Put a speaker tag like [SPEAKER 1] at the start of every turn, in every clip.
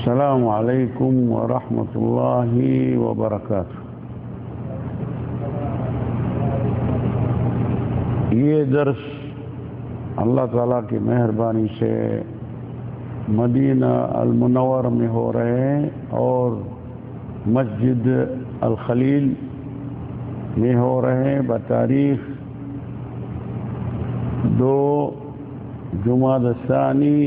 [SPEAKER 1] السلام علیکم ورحمۃ اللہ وبرکاتہ۔ یہ درس اللہ تعالیٰ کی مہربانی سے مدینہ المنورہ میں ہو رہے ہیں اور مسجد الخلیل میں ہو رہے ہیں بتاریخ 2 جمادی الثانی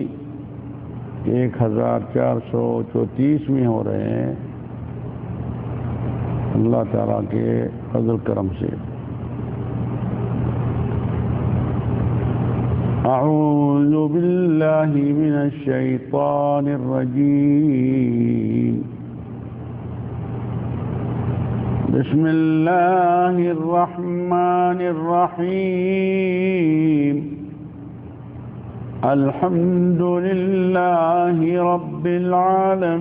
[SPEAKER 1] 1434 میں ہو رہے ہیں اللہ تعالیٰ کے فضل کرم سے۔ اعوذ باللہ من الشیطان الرجیم، بسم اللہ الرحمن الرحیم، الحمد للہ رب العالمین،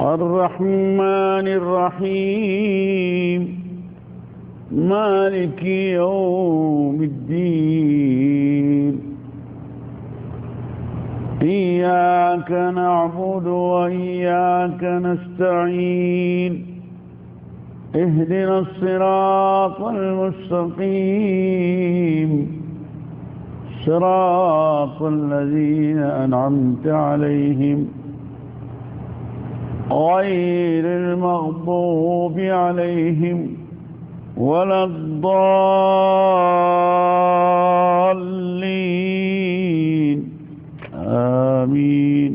[SPEAKER 1] الرحمن الرحیم، مالک یوم الدین، ایاک نعبد وإیاک نستعین، اهدنا الصراط المستقيم، صراط الذين أنعمت عليهم غير المغضوب عليهم ولا الضالين، آمين۔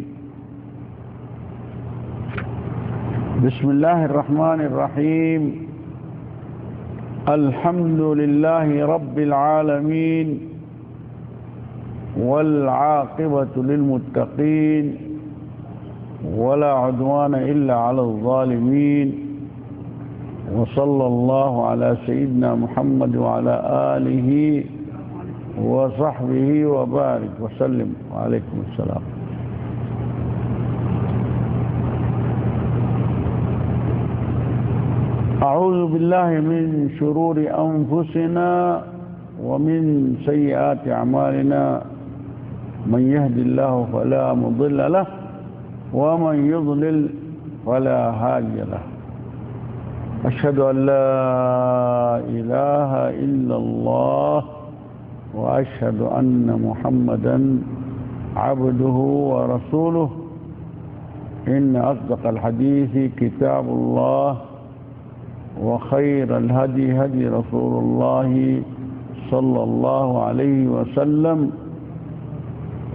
[SPEAKER 1] بسم اللہ الرحمن الرحیم، الحمد للہ رب العالمین، والعاقبۃ للمتقین، ولا عدوان الا علی الظالمین، وصلی اللہ علی سیدنا محمد وعلی آلہ وصحبہ وبارک وسلم۔ وعلیکم السلام۔ اعوذ باللہ من شرور انفسنا ومن سیئات اعمالنا، من يهد الله فلا مضل له ومن يضلل فلا هادي له، اشهد ان لا اله الا الله واشهد ان محمدا عبده ورسوله، ان اصدق الحديث كتاب الله، وخير الهدي هدي رسول الله صلى الله عليه وسلم،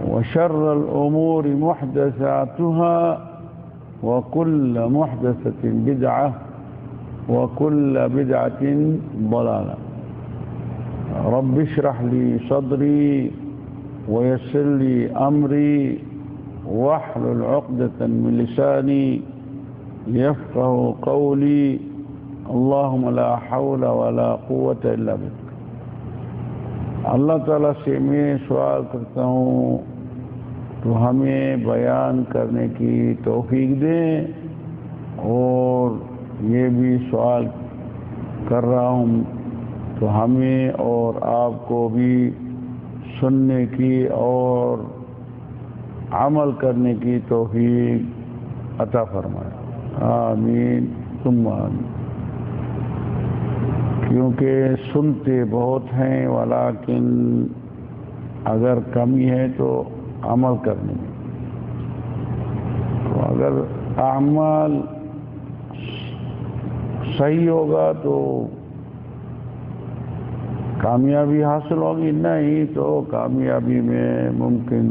[SPEAKER 1] وشر الأمور محدثاتها، وكل محدثة بدعة، وكل بدعة ضلالة۔ رب اشرح لي صدري ويسر لي أمري واحلل عقدة من لساني يفقه قولي، اللہم لا حول ولا قوة الا بک۔ اللہ تعالیٰ سے میں سوال کرتا ہوں تو ہمیں بیان کرنے کی توفیق دیں، اور یہ بھی سوال کر رہا ہوں تو ہمیں اور آپ کو بھی سننے کی اور عمل کرنے کی توفیق عطا فرمائے، آمین ثم آمین۔ کیونکہ سنتے بہت ہیں ولیکن اگر کمی ہے تو عمل کرنے میں، تو اگر اعمال صحیح ہوگا تو کامیابی حاصل ہوگی، نہیں تو کامیابی میں ممکن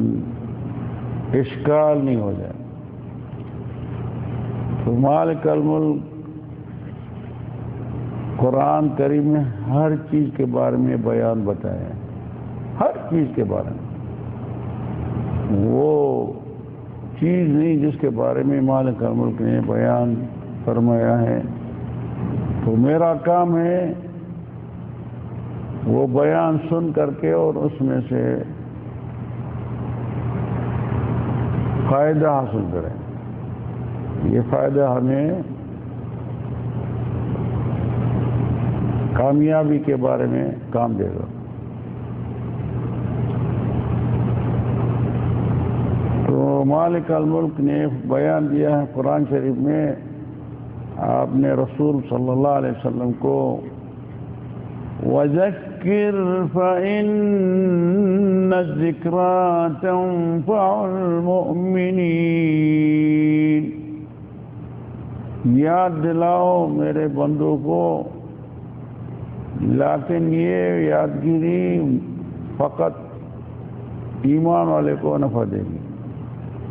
[SPEAKER 1] اشکال نہیں ہو جائے۔ تو مالک الملک قرآن کریم میں ہر چیز کے بارے میں بیان بتایا ہے، ہر چیز کے بارے میں۔ وہ چیز نہیں جس کے بارے میں مالک الملک نے بیان فرمایا ہے، تو میرا کام ہے وہ بیان سن کر کے اور اس میں سے فائدہ حاصل کریں۔ یہ فائدہ ہمیں کامیابی کے بارے میں کام دے گا۔ مالک الملک نے بیان دیا ہے قرآن شریف میں، آپ نے رسول صلی اللہ علیہ وسلم کو وَذَكِّرْ فَإِنَّ الذِّكْرَىٰ تَنفَعُ الْمُؤْمِنِينَ، یاد دلاؤ میرے بندوں کو، لیکن یہ یادگیری فقط ایمان والے کو نفع دے گی،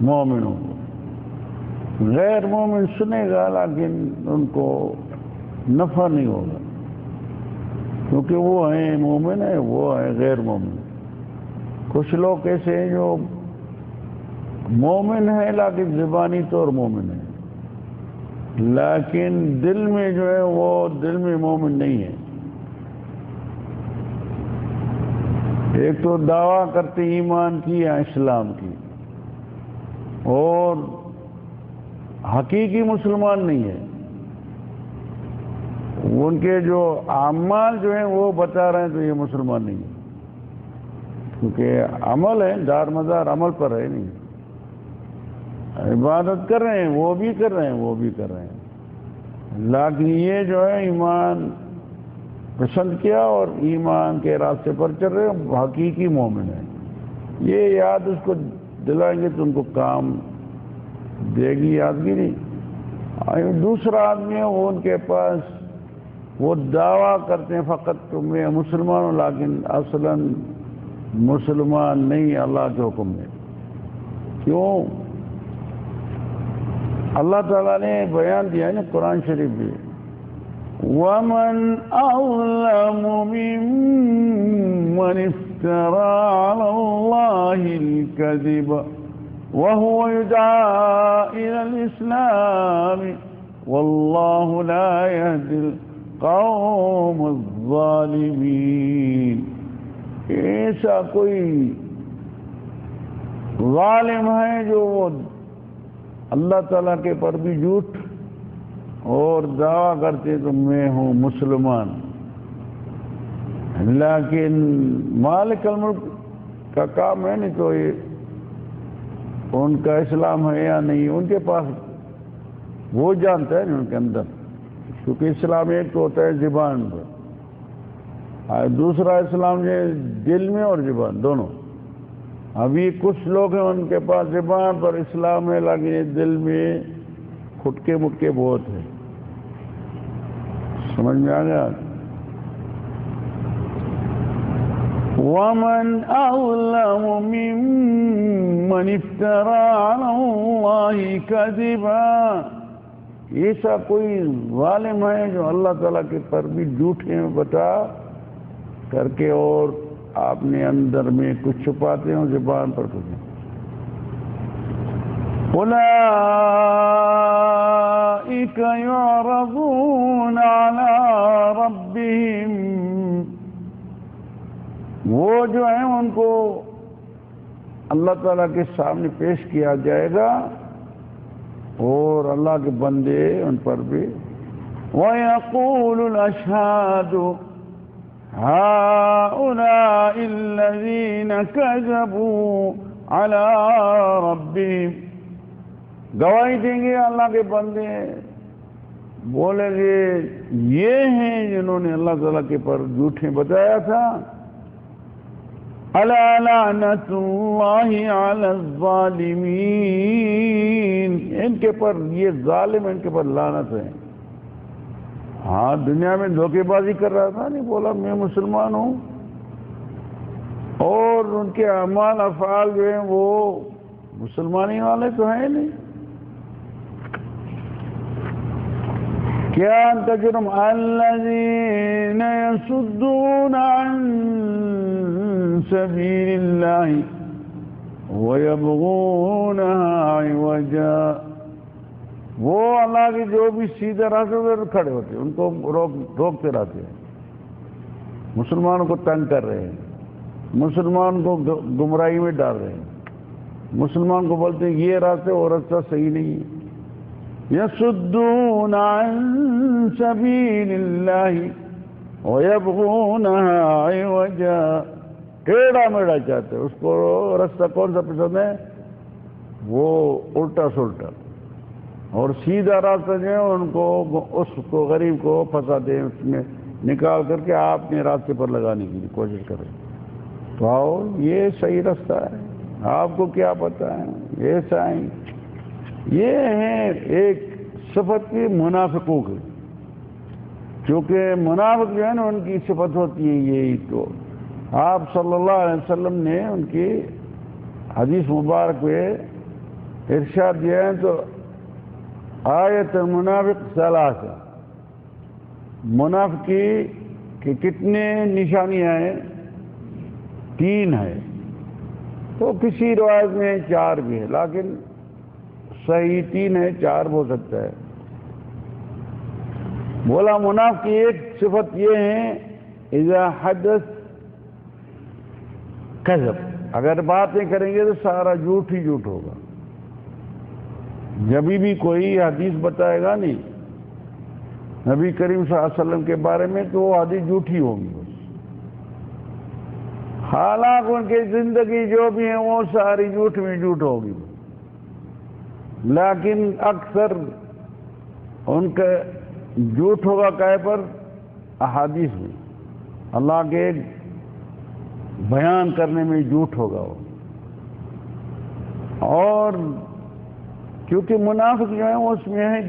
[SPEAKER 1] مومنوں کو۔ غیر مومن سنے گا لیکن ان کو نفع نہیں ہوگا، کیونکہ وہ ہیں مومن ہیں، وہ ہیں غیر مومن۔ کچھ لوگ ایسے ہیں جو مومن ہیں لیکن زبانی طور مومن ہیں، لیکن دل میں جو ہے وہ دل میں مومن نہیں ہے۔ ایک تو دعویٰ کرتے ایمان کی یا اسلام کی، اور حقیقی مسلمان نہیں ہے۔ ان کے جو اعمال جو ہیں وہ بتا رہے ہیں تو یہ مسلمان نہیں ہے، کیونکہ عمل ہے، دار مدار عمل پر ہے نہیں۔ عبادت کر رہے ہیں، وہ بھی کر رہے ہیں، وہ بھی کر رہے ہیں، لیکن یہ جو ہے ایمان پسند کیا اور ایمان کے راستے پر چل رہے ہیں، حقیقی مومن ہے۔ یہ یاد اس کو دلائیں گے تو ان کو کام دے گی یادگیری۔ دوسرا آدمی ہے وہ ان کے پاس وہ دعویٰ کرتے ہیں فقط تو میں مسلمان ہوں، لیکن اصلاً مسلمان نہیں اللہ کے حکم میں۔ کیوں؟ اللہ تعالیٰ نے بیان دیا ہے نا قرآن شریف بھی، وَمَنْ أَظْلَمُ مِمَّنِ افْتَرَىٰ عَلَى اللَّهِ الْكَذِبَ وَهُوَ يُدْعَىٰ إِلَى الْإِسْلَامِ وَاللَّهُ لَا يَهْدِي الْقَوْمَ الظَّالِمِينَ۔ ایسا کوئی ظالم ہے جو وہ اللہ تعالیٰ کے پر بھی جھوٹ اور دعویٰ کرتے تو میں ہوں مسلمان، لیکن مالک الملک کا کام ہے نہیں تو یہ ان کا اسلام ہے یا نہیں، ان کے پاس وہ جانتا ہے ان کے اندر، کیونکہ اسلام ایک تو ہوتا ہے زبان پر، اور دوسرا اسلام جو ہے دل میں اور زبان دونوں۔ ابھی کچھ لوگ ہیں ان کے پاس زبان پر اسلام ہے لیکن دل میں کھٹکے مٹکے بہت ہیں۔ سمجھ میں آ گیا؟ وَمَنْ أَظْلَمُ مِمَّنِ افْتَرَىٰ عَلَى اللَّهِ كَذِبًا، ایسا کوئی ظالم ہے جو اللہ تعالیٰ کے پر بھی جھوٹے بتا کر کے اور اپنے اندر میں کچھ چھپاتے ہیں زبان پر کچھ۔ أُولَٰئِكَ يُعْرَضُونَ عَلَىٰ رَبِّهِمْ، وہ جو ہیں ان کو اللہ تعالیٰ کے سامنے پیش کیا جائے گا اور اللہ کے بندے ان پر بھی۔ وَيَقُولُ الْأَشْهَادُ هَٰؤُلَاءِ الَّذِينَ كَذَبُوا عَلَىٰ رَبِّهِمْ، گواہی دیں گے اللہ کے بندے، بولیں گے یہ ہیں جنہوں نے اللہ تعالیٰ کے پر جھوٹے بتایا تھا۔ أَلَا لَعْنَةُ اللَّهِ عَلَى الظَّالِمِينَ، ان کے پر یہ ظالم ان کے پر لعنت ہے۔ ہاں دنیا میں دھوکے بازی کر رہا تھا، نہیں بولا میں مسلمان ہوں، اور ان کے اعمال افعال جو ہیں وہ مسلمانی والے تو ہیں نہیں۔ کیا ان کا جرم الذین یصدون عن سبیل اللہ ویبغونها عوجا، وہ اللہ کی جو بھی سیدھے راستے پر کھڑے ہوتے ہیں ان کو روکتے رہتے ہیں، مسلمانوں کو تنگ کر رہے ہیں، مسلمان کو گمراہی میں ڈال رہے ہیں، مسلمان کو بولتے ہیں یہ راستہ وہ راستہ صحیح نہیں ہے۔ یصدون عن سبیل اللہ ویبغونها عوجا، ٹیڑھا میڑھا چاہتے ہیں، اس کو راستہ کون سا پسند ہے؟ وہ الٹا سلٹا، اور سیدھا راستہ جو ہے ان کو اس کو غریب کو پھنساتے ہیں، اس میں نکال کر کے آپ اپنے راستے پر لگانے کی کوشش کریں۔ تو آؤ، یہ صحیح راستہ ہے، آپ کو کیا پتہ ہے، ایسا ہے۔ یہ ہے ایک صفت کی منافقوں کی، کیونکہ منافق جو ہے نا ان کی صفت ہوتی ہے یہی۔ تو آپ صلی اللہ علیہ وسلم نے ان کی حدیث مبارک میں ارشاد دیا ہے، تو آیت المنافق ثلاثہ، منافقی کہ کتنے نشانیاں ہیں؟ 3 ہے، تو کسی روایت میں 4 بھی ہے، لیکن صحیح 3 ہے، 4 ہو سکتا ہے۔ بولا منافق کی ایک صفت یہ ہے، اذا حدث کذب، اگر باتیں کریں گے تو سارا جھوٹ ہی جھوٹ ہوگا۔ جب بھی کوئی حدیث بتائے گا نہیں نبی کریم صلی اللہ علیہ وسلم کے بارے میں، تو وہ حدیث جھوٹی ہوگی بس۔ حالانکہ ان کی زندگی جو بھی ہے وہ ساری جھوٹ میں جھوٹ ہوگی، لیکن اکثر ان کا جھوٹ ہوگا کہے پر؟ احادیث میں، اللہ کے بیان کرنے میں جھوٹ ہوگا وہ۔ اور کیونکہ منافق جو ہے اس میں ہے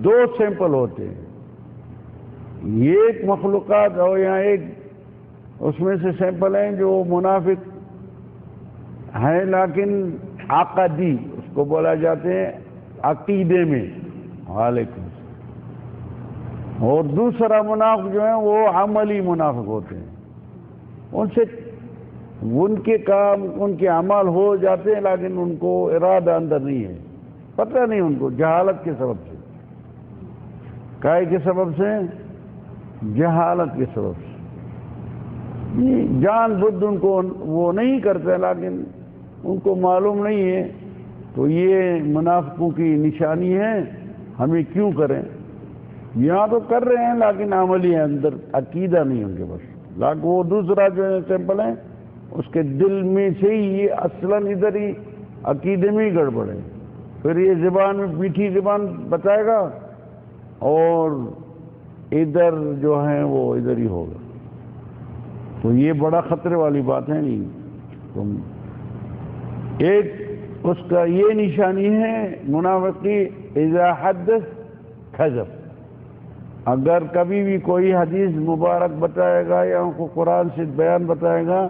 [SPEAKER 1] 2 سیمپل ہوتے ہیں، یہ ایک مخلوقات اور یہاں ایک اس میں سے سیمپل ہیں جو منافق ہیں لیکن عقدی، اس کو بولا جاتے ہیں عقیدے میں، وعلیکم، اور دوسرا منافق جو ہے وہ عملی منافق ہوتے ہیں، ان سے ان کے کام ان کے اعمال ہو جاتے ہیں لیکن ان کو ارادہ اندر نہیں ہے، پتہ نہیں ان کو، جہالت کے سبب سے، کائے کے سبب سے؟ جہالت کے سبب سے، جان بدھ ان کو وہ نہیں کرتے لیکن ان کو معلوم نہیں ہے۔ تو یہ منافقوں کی نشانی ہے، ہمیں کیوں کریں؟ یہاں تو کر رہے ہیں لیکن عملی ہے، اندر عقیدہ نہیں ان کے بس۔ لیکن وہ دوسرا جو ہے سیمپل ہے، اس کے دل میں سے ہی یہ اصلاً ادھر ہی عقیدے میں ہی گڑبڑ ہے، پھر یہ زبان میں میٹھی زبان بتائے گا اور ادھر جو ہے وہ ادھر ہی ہوگا۔ تو یہ بڑا خطرے والی بات ہے نہیں۔ تم ایک اس کا یہ نشانی ہے منافقی، اذا حدث کذب، اگر کبھی بھی کوئی حدیث مبارک بتائے گا یا ان کو قرآن سے بیان بتائے گا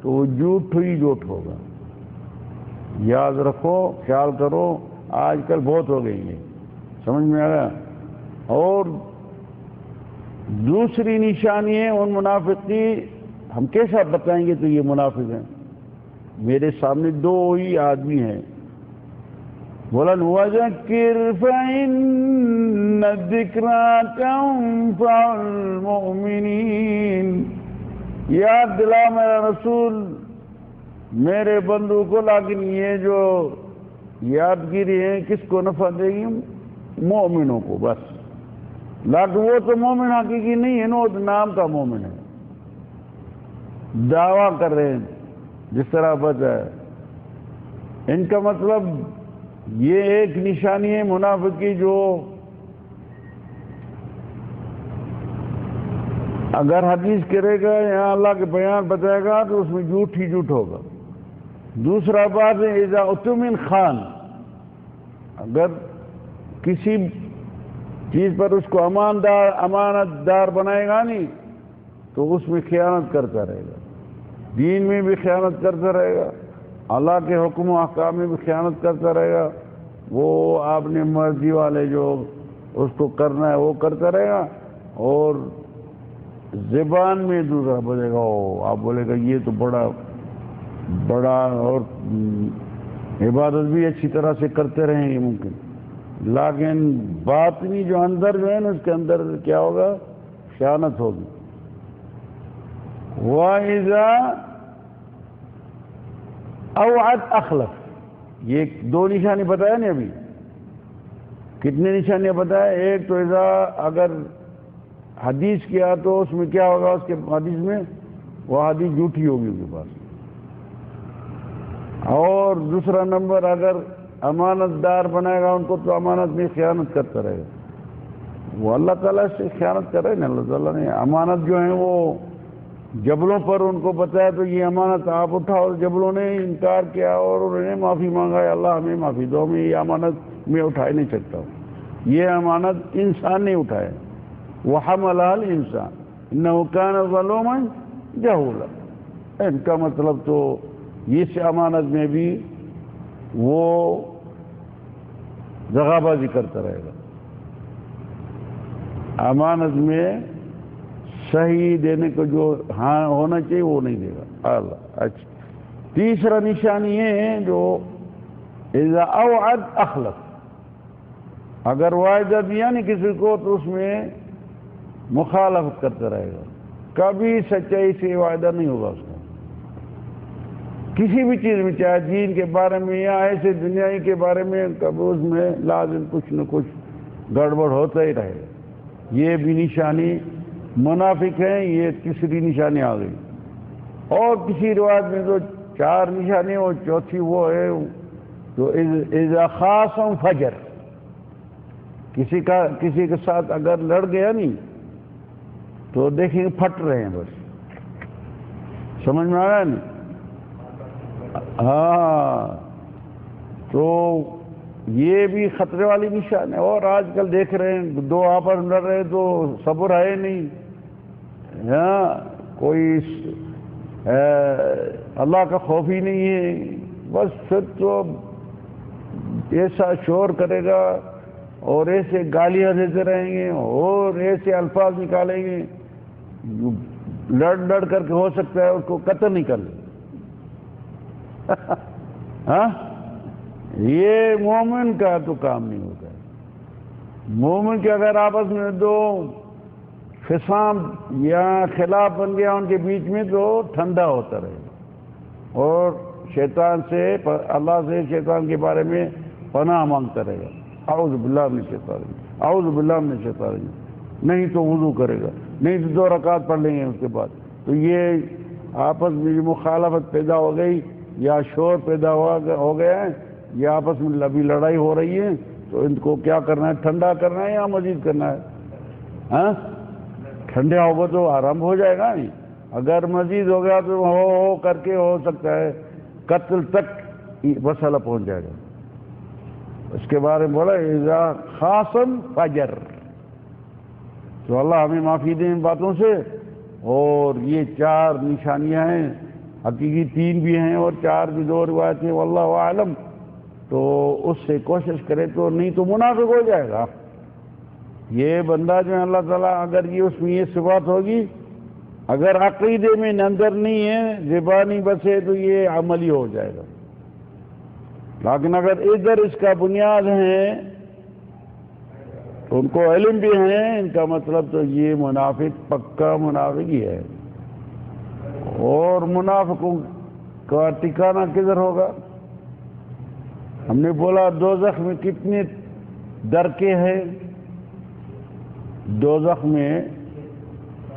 [SPEAKER 1] تو وہ جھوٹ ہی جھوٹ ہوگا۔ یاد رکھو، خیال کرو، آج کل بہت ہو گئی ہے، سمجھ میں آیا؟ اور دوسری نشانی ہے ان منافق کی، ہم کیسا بتائیں گے تو یہ منافق ہیں؟ میرے سامنے 2 ہی آدمی ہیں، بولا وَذَكِّرْ فَإِنَّ الذِّكْرَىٰ تَنفَعُ الْمُؤْمِنِينَ، یاد دلا میرا رسول میرے بندوں کو، لیکن یہ جو یادگیری ہے کس کو نفع دے گی؟ مومنوں کو بس۔ لیکن وہ تو مومن حقیقی نہیں ہے نا، وہ تو نام کا مومن ہے، دعویٰ کر رہے ہیں جس طرح بتا ہے۔ ان کا مطلب یہ ایک نشانی ہے منافق کی، جو اگر حدیث کرے گا یا اللہ کے بیان بتائے گا تو اس میں جھوٹ ہی جھوٹ ہوگا۔ دوسرا بات ہے اذا اؤتمن خان، اگر کسی چیز پر اس کو امانت دار بنائے گا نہیں تو اس میں خیانت کرتا رہے گا، دین میں بھی خیانت کرتا رہے گا، اللہ کے حکم و احکام میں بھی خیانت کرتا رہے گا، وہ آپ نے مرضی والے جو اس کو کرنا ہے وہ کرتا رہے گا، اور زبان میں دوسرا بولے گا، آپ بولے گا یہ تو بڑا اور عبادت بھی اچھی طرح سے کرتے رہیں گے ممکن، لیکن باطنی جو اندر جو ہے نا اس کے اندر کیا ہوگا؟ خیانت ہوگی۔ وَإِذَا اوعد اخلف، یہ 2 نشانی بتایا نہیں ابھی، کتنے نشانیاں بتائے؟ ایک تو اگر حدیث کیا تو اس میں کیا ہوگا؟ اس کے حدیث میں وہ حدیث جھوٹی ہوگی اس کے پاس، اور دوسرا نمبر اگر امانت دار بنائے گا ان کو تو امانت میں خیانت کرتا رہے گا. وہ اللہ تعالیٰ سے خیانت کر رہے ہیں نا. اللہ تعالیٰ نے امانت جو ہیں وہ جبلوں پر ان کو بتایا تو یہ امانت آپ اٹھاؤ. جبلوں نے انکار کیا اور انہوں نے معافی مانگا, اللہ ہمیں معافی دو, میں یہ امانت میں اٹھا نہیں سکتا ہوں. یہ امانت انسان نے اٹھائے. وَحَمَلَهَا الْإِنسَانُ إِنَّهُ كَانَ ظَلُومًا جَهُولًا. ان کا مطلب تو اس امانت میں بھی وہ دغابازی کرتا رہے گا. امانت میں صحیح دینے کو جو ہاں ہونا چاہیے وہ نہیں دے گا. اللہ. اچھا, تیسرا نشانی یہ ہے جو اذا اوعد اخلف, اگر وعدہ دیا نہیں کسی کو تو اس میں مخالفت کرتا رہے گا. کبھی سچائی سے وعدہ نہیں ہوگا اس کا کسی بھی چیز میں, چاہے دین کے بارے میں یا ایسے دنیائی کے بارے میں, کبھی اس میں لازم کچھ نہ کچھ گڑبڑ ہوتا ہی رہے گا. یہ بھی نشانی منافق ہیں. یہ تیسری نشانی آ گئی. اور کسی روایت میں تو 4 نشانی, اور چوتھی وہ ہے تو اذا خاصم فجر, کسی کے ساتھ اگر لڑ گیا نہیں تو دیکھیں گے پھٹ رہے ہیں بس. سمجھ میں آیا نہیں؟ ہاں, تو یہ بھی خطرے والی نشان ہے. اور آج کل دیکھ رہے ہیں دو آپس میں لڑ رہے تو صبر ہے نہیں, ہاں کوئی اللہ کا خوف ہی نہیں ہے. بس پھر تو ایسا شور کرے گا اور ایسے گالیاں دیتے رہیں گے اور ایسے الفاظ نکالیں گے, لڑ کر کے ہو سکتا ہے اس کو قتل نہیں کر لیں. ہاں, یہ مومن کا تو کام نہیں ہوتا ہے. مومن کے اگر آپس میں دو خصام یا خلاف بن گیا ان کے بیچ میں تو ٹھنڈا ہوتا رہے گا, اور شیطان سے, اللہ سے شیطان کے بارے میں پناہ مانگتا رہے گا. اعوذ باللہ من الشیطان الرجیم, اعوذ باللہ من الشیطان الرجیم. نہیں تو وضو کرے گا, نہیں تو 2 رکعت پڑھ لیں گے اس کے بعد. تو یہ آپس میں مخالفت پیدا ہو گئی یا شور پیدا ہو گیا ہے, یا آپس میں ابھی لڑائی ہو رہی ہے, تو ان کو کیا کرنا ہے؟ ٹھنڈا کرنا ہے یا مزید کرنا ہے؟ ہاں, ٹھنڈا ہوگا تو آرام ہو جائے گا. نہیں اگر مزید ہو گیا تو ہو کر کے ہو سکتا ہے قتل تک مسئلہ پہنچ جائے گا. اس کے بارے میں بولا اذا خاصم فجر. تو اللہ ہمیں معافی دے ان باتوں سے. اور یہ 4 نشانیاں ہیں, حقیقی 3 بھی ہیں اور 4 بھی 2 روایتیں, واللہ اعلم. تو اس سے کوشش کرے تو, نہیں تو منافق ہو جائے گا. یہ بندہ جو ہے اللہ تعالیٰ اگر یہ اس میں یہ صفات ہوگی, اگر عقیدے میں اندر نہیں ہے, زبانی بسے, تو یہ عملی ہو جائے گا. لیکن اگر ادھر اس کا بنیاد ہے تو ان کو علم بھی ہے, ان کا مطلب تو یہ منافق پکا منافق ہی ہے. اور منافقوں کا ٹھکانہ کدھر ہوگا؟ ہم نے بولا دوزخ میں کتنے درکے ہیں؟ دوزخ میں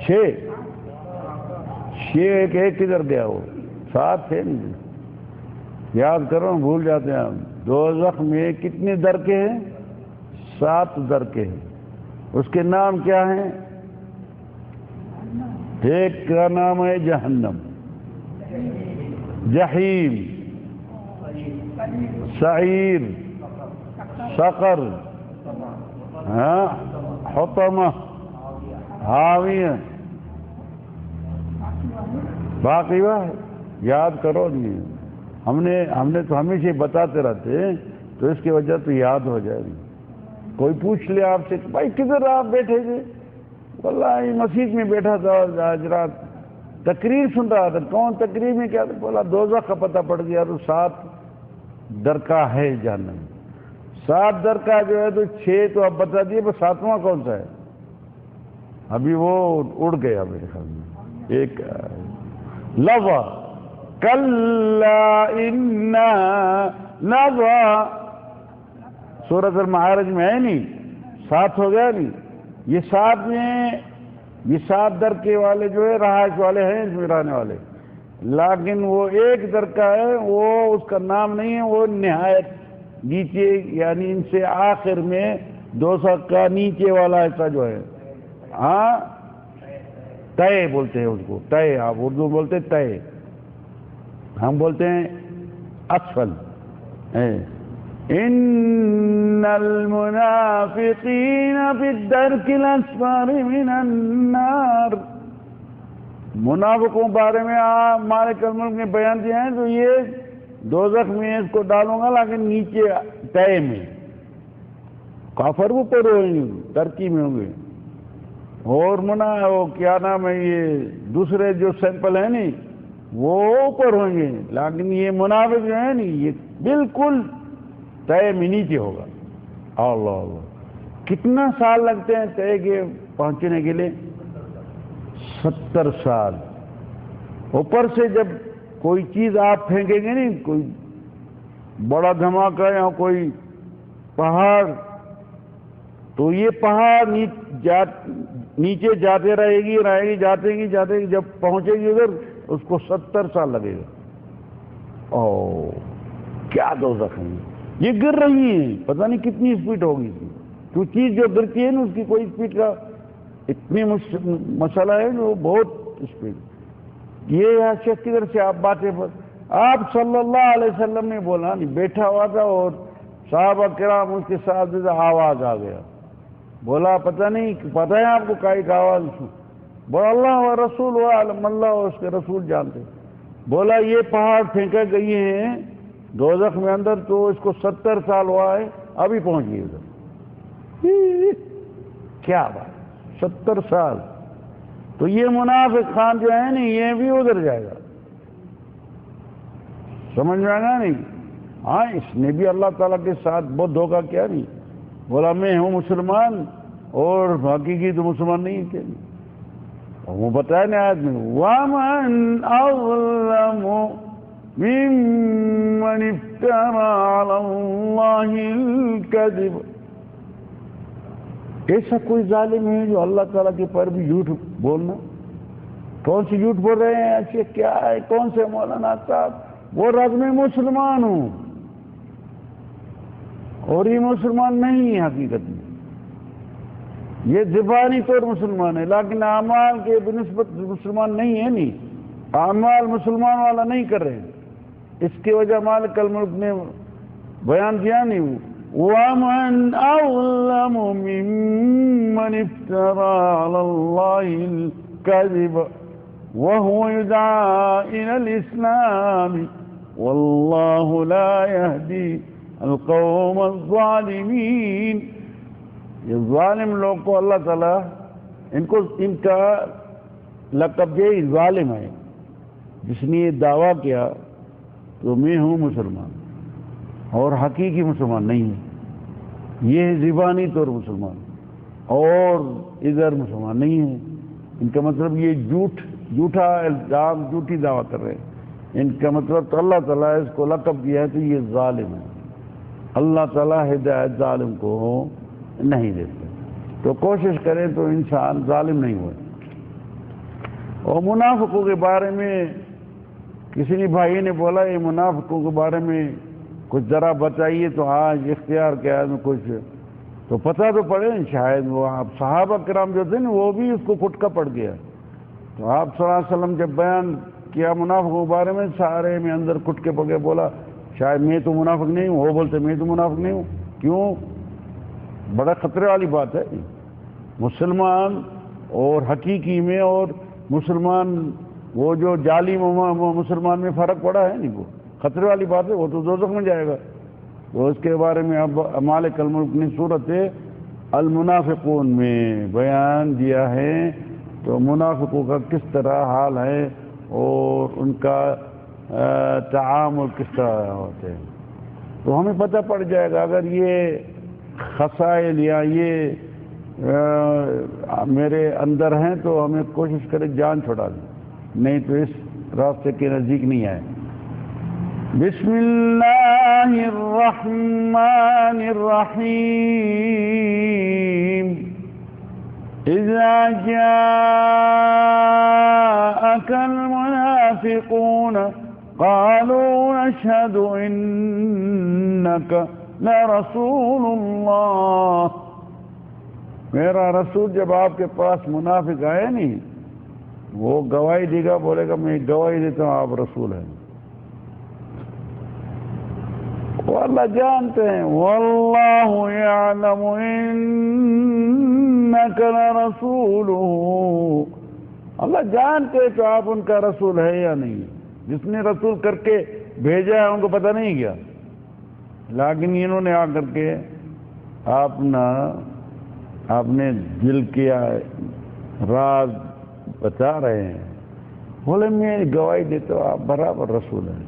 [SPEAKER 1] 6. ایک کدھر گیا وہ؟ 7 تھے نہیں, یاد کرو, بھول جاتے ہیں ہم. دوزخ میں کتنے درکے ہیں؟ 7 درکے ہیں. اس کے نام کیا ہیں؟ ایک کا نام ہے جہنم, جحیم, سعیر, سقر, حطمہ, حاویہ. باقی یاد کرو نہیں. ہم نے تو ہمیشہ بتاتے رہتے ہیں, تو اس کی وجہ تو یاد ہو جائے گی. کوئی پوچھ لے آپ سے بھائی کدھر آپ بیٹھے تھے؟ واللہ مسجد میں بیٹھا تھا, آج رات تقریر سن رہا تھا. کون تقریر میں کیا تھا؟ بولا دوزخ کا پتہ پڑ گیا. تو 7 درکا ہے جہنم. 7 درکا جو ہے تو 6 تو اب بتا دیے, پر 7واں کون سا ہے؟ ابھی وہ اڑ گیا میرے خیال میں. ایک لظى کلا انا لظى, سورۃ المعارج میں ہے نہیں, 7 ہو گیا نہیں. یہ 7 میں یہ 7 درکے والے جو ہے رہائش والے ہیں, اس میں رہنے والے. لیکن وہ ایک درجہ ہے، وہ اس کا نام نہیں ہے، وہ نہایت نیچے، یعنی ان سے آخر میں دوزخ کا نیچے والا حصہ جو ہے، ہاں تے بولتے ہیں اس کو، تے، آپ اردو بولتے ہیں تے، ہم بولتے ہیں اسفل۔ ان المنافقین فی الدرک الاسفل من النار، منافقوں بارے میں مالک الملک نے بیان دیا ہے، تو یہ دوزخ میں اس کو ڈالوں گا، لیکن نیچے تے میں، کافر اوپر ہوئیں گے، ترکی میں ہوں گے، اور وہ کیا نام ہے، یہ دوسرے جو سیمپل ہیں نہیں وہ اوپر ہوں گے، لیکن یہ منافق جو ہے نہیں یہ بالکل تے میں نیچے ہوگا۔ اللہ اللہ، کتنا سال لگتے ہیں تے کے پہنچنے کے لیے؟ 70 سال۔ اوپر سے جب کوئی چیز آپ پھینکیں گے نہیں، کوئی بڑا دھماکہ یا کوئی پہاڑ، تو یہ پہاڑ نیچے جاتے رہے گی جاتے گی، جب پہنچے گی ادھر اس کو 70 سال لگے گا۔ او کیا دوزخ ہے، یہ گر رہی ہیں، پتہ نہیں کتنی اسپیڈ ہوگی، تو چیز جو گرتی ہے نا اس کی کوئی اسپیڈ کا اتنی مسئلہ ہے جو بہت اسپیڈ۔ یہ شیخ کدھر سے آپ باتیں پر، آپ صلی اللہ علیہ وسلم نے بولا نہیں، بیٹھا ہوا تھا اور صحابہ کرام اس کے ساتھ آواز آ گیا، بولا پتہ نہیں، پتہ ہے آپ کو کائی کا آواز؟ بولا اللہ و رسول و علم، اللہ اور اس کے رسول جانتے۔ بولا یہ پہاڑ پھینکے گئی ہیں دوزخ میں اندر، تو اس کو 70 سال ہوا ہے، ابھی پہنچ گئی ادھر۔ کیا بات، 70 سال! تو یہ منافق خان جو ہے نا یہ بھی ادھر جائے گا، سمجھ میں آنا نہیں؟ ہاں، اس نے بھی اللہ تعالیٰ کے ساتھ بہت دھوکہ کیا نہیں، بولا میں ہوں مسلمان اور حقیقی تو مسلمان نہیں تھے، وہ بتایا نا آدمی وَمَنْ أَظْلَمُ مِمَّنِ افْتَرَى عَلَى اللَّهِ الْكَذِبَ، ایسا کوئی ظالم ہے جو اللہ تعالیٰ کے پر بھی جھوٹ بولنا؟ کون سی جھوٹ بول رہے ہیں ایسے؟ کیا ہے؟ کون سے مولانا صاحب؟ وہ رب میں مسلمان ہوں اور یہ مسلمان نہیں ہے، حقیقت میں یہ زبانی طور مسلمان ہے، لیکن اعمال کے بنسبت مسلمان نہیں ہے، نہیں اعمال مسلمان والا نہیں کر رہے ہیں۔ اس کی وجہ مالک الملک نے بیان دیا نہیں، وَمَنْ أَظْلَمُ مِمَّنِ افْتَرَى عَلَى اللَّهِ الْكَذِبَ وَهُوَ يُدْعَى إِلَى الْإِسْلَامِ وَاللَّهُ لَا يَهْدِي الْقَوْمَ الظَّالِمِينَ۔ یہ ظالم لوگ کو اللہ تعالیٰ ان کا لقب یہ ظالم ہے، جس نے یہ دعویٰ کیا تو میں ہوں مسلمان اور حقیقی مسلمان نہیں ہے، یہ زبانی طور مسلمان اور ادھر مسلمان نہیں ہے، ان کا مطلب یہ جھوٹا الزام، جھوٹی دعویٰ کر رہے ہیں، ان کا مطلب تو اللہ تعالیٰ اس کو لقب دیا ہے تو یہ ظالم ہے۔ اللہ تعالیٰ ہدایت ظالم کو نہیں دیتے، تو کوشش کریں تو انسان ظالم نہیں ہوئے۔ اور منافقوں کے بارے میں کسی نے بھائی نے بولا یہ منافقوں کے بارے میں کچھ ذرا بتائیے، تو آج اختیار کیا ہے کچھ تو پتہ تو پڑے، شاید وہ آپ صحابہ کرام جو تھے نا وہ بھی اس کو کھٹکا پڑ گیا، تو آپ صلی اللہ علیہ وسلم جب بیان کیا منافقوں کے بارے میں سارے میں اندر کھٹکے پڑ گئے، بولا شاید میں تو منافق نہیں ہوں، وہ بولتے میں تو منافق نہیں ہوں۔ کیوں؟ بڑا خطرے والی بات ہے، مسلمان اور حقیقی میں اور مسلمان وہ جو جعلی مسلمان میں فرق پڑا ہے نہیں، وہ خطرے والی بات ہے، وہ تو دوزخ میں جائے گا۔ تو اس کے بارے میں اب مالک الملک نے صورت المنافقون میں بیان دیا ہے، تو منافقوں کا کس طرح حال ہے اور ان کا تعامل کس طرح ہوتے ہیں، تو ہمیں پتہ پڑ جائے گا۔ اگر یہ خصائل یا یہ میرے اندر ہیں تو ہمیں کوشش کریں جان چھوڑا دیں، نہیں تو اس راستے کے نزدیک نہیں آئے۔ بسم اللہ الرحمن الرحیم اذا جاءك المنافقون قالوا نشهد انك لرسول اللہ. میرا رسول جب آپ کے پاس منافق آئے نہیں، وہ گواہی دے گا، بولے گا میں گواہی دیتا ہوں آپ رسول ہیں. وہ اللہ جانتے ہیں، واللہ یعلم انک لرسولہ، اللہ جانتے ہیں کہ آپ ان کا رسول ہے یا نہیں. جس نے رسول کر کے بھیجا ہے ان کو پتہ نہیں کیا، لیکن انہوں نے آ کر کے اپنے دل کیا راز بتا رہے ہیں. بولے میں گواہی دیتا ہوں آپ برابر رسول ہیں،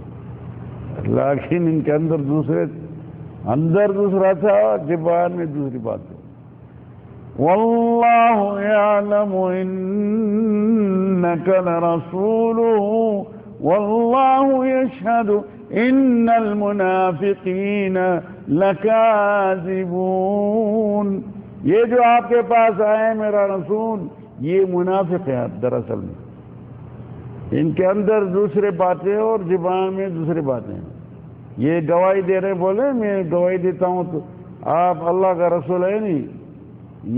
[SPEAKER 1] لیکن ان کے اندر دوسرا تھا، زبان میں دوسری بات ہے. واللہ یعلم انک لرسولہ واللہ یشہد ان المنافقین لکاذبون. یہ جو آپ کے پاس آئے میرا رسول، یہ منافق ہیں دراصل میں. ان کے اندر دوسرے باتیں اور زبان میں دوسری باتیں ہیں. یہ گواہی دے رہے، بولے میں گواہی دیتا ہوں تو آپ اللہ کا رسول ہے نہیں،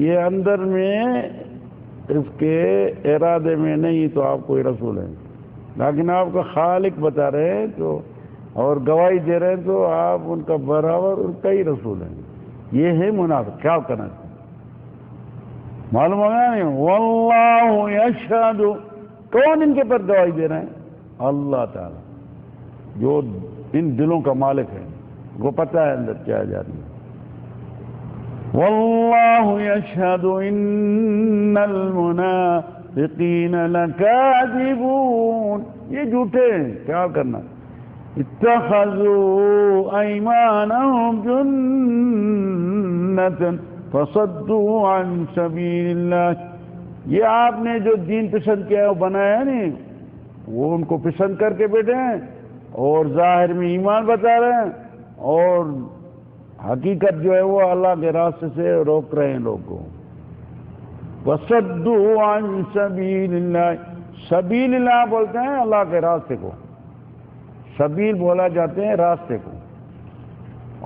[SPEAKER 1] یہ اندر میں اس کے ارادے میں نہیں تو آپ کوئی رسول ہے. لیکن آپ کا خالق بتا رہے ہیں تو اور گواہی دے رہے ہیں تو آپ ان کا برابر ان کا ہی رسول ہیں. یہ ہے منافق. کیا کرنا ہے معلوم ہوگا نہیں. واللہ یشہد، کون ان کے پر گواہی دے رہے ہیں؟ اللہ تعالی جو ان دلوں کا مالک ہے، وہ پتہ ہے اندر کیا جا رہی ہے. واللہ یشہد ان المنافقین لکاذبون، یہ جھوٹے ہیں. کیا کرنا؟ اتخذوا ایمانہم جنۃ فصدوا عن سبیل اللہ. یہ آپ نے جو دین پسند کیا ہے وہ بنایا ہے نہیں، وہ ان کو پسند کر کے بیٹھے ہیں اور ظاہر میں ایمان بتا رہے ہیں اور حقیقت جو ہے وہ اللہ کے راستے سے روک رہے ہیں لوگوں کو. وصدوا عن سبیل اللہ، سبیل اللہ بولتے ہیں اللہ کے راستے کو، سبیل بولا جاتے ہیں راستے کو،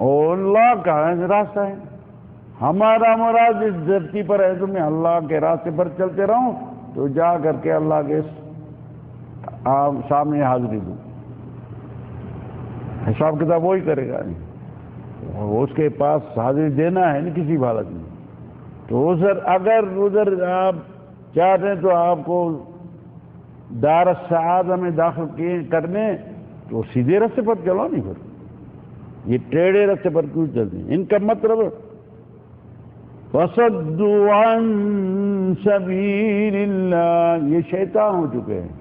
[SPEAKER 1] اور اللہ کا راستہ ہے. ہمارا مراد اس دھرتی پر ہے تو میں اللہ کے راستے پر چلتے رہوں تو جا کر کے اللہ کے سامنے حاضری دوں. حساب کتاب وہی کرے گا، اس کے پاس حاضری دینا ہے نا کسی حالت میں. تو اگر ادھر آپ چاہتے ہیں تو آپ کو دار السعادہ میں داخل کرنے تو سیدھے راستے پر چلو نہیں، پھر یہ ٹیڑھے راستے پر کیوں چلتے ہیں؟ ان کا مطلب وَصَدُّوا عَن سَبِيلِ اللَّهِ، یہ شیطان ہو چکے ہیں.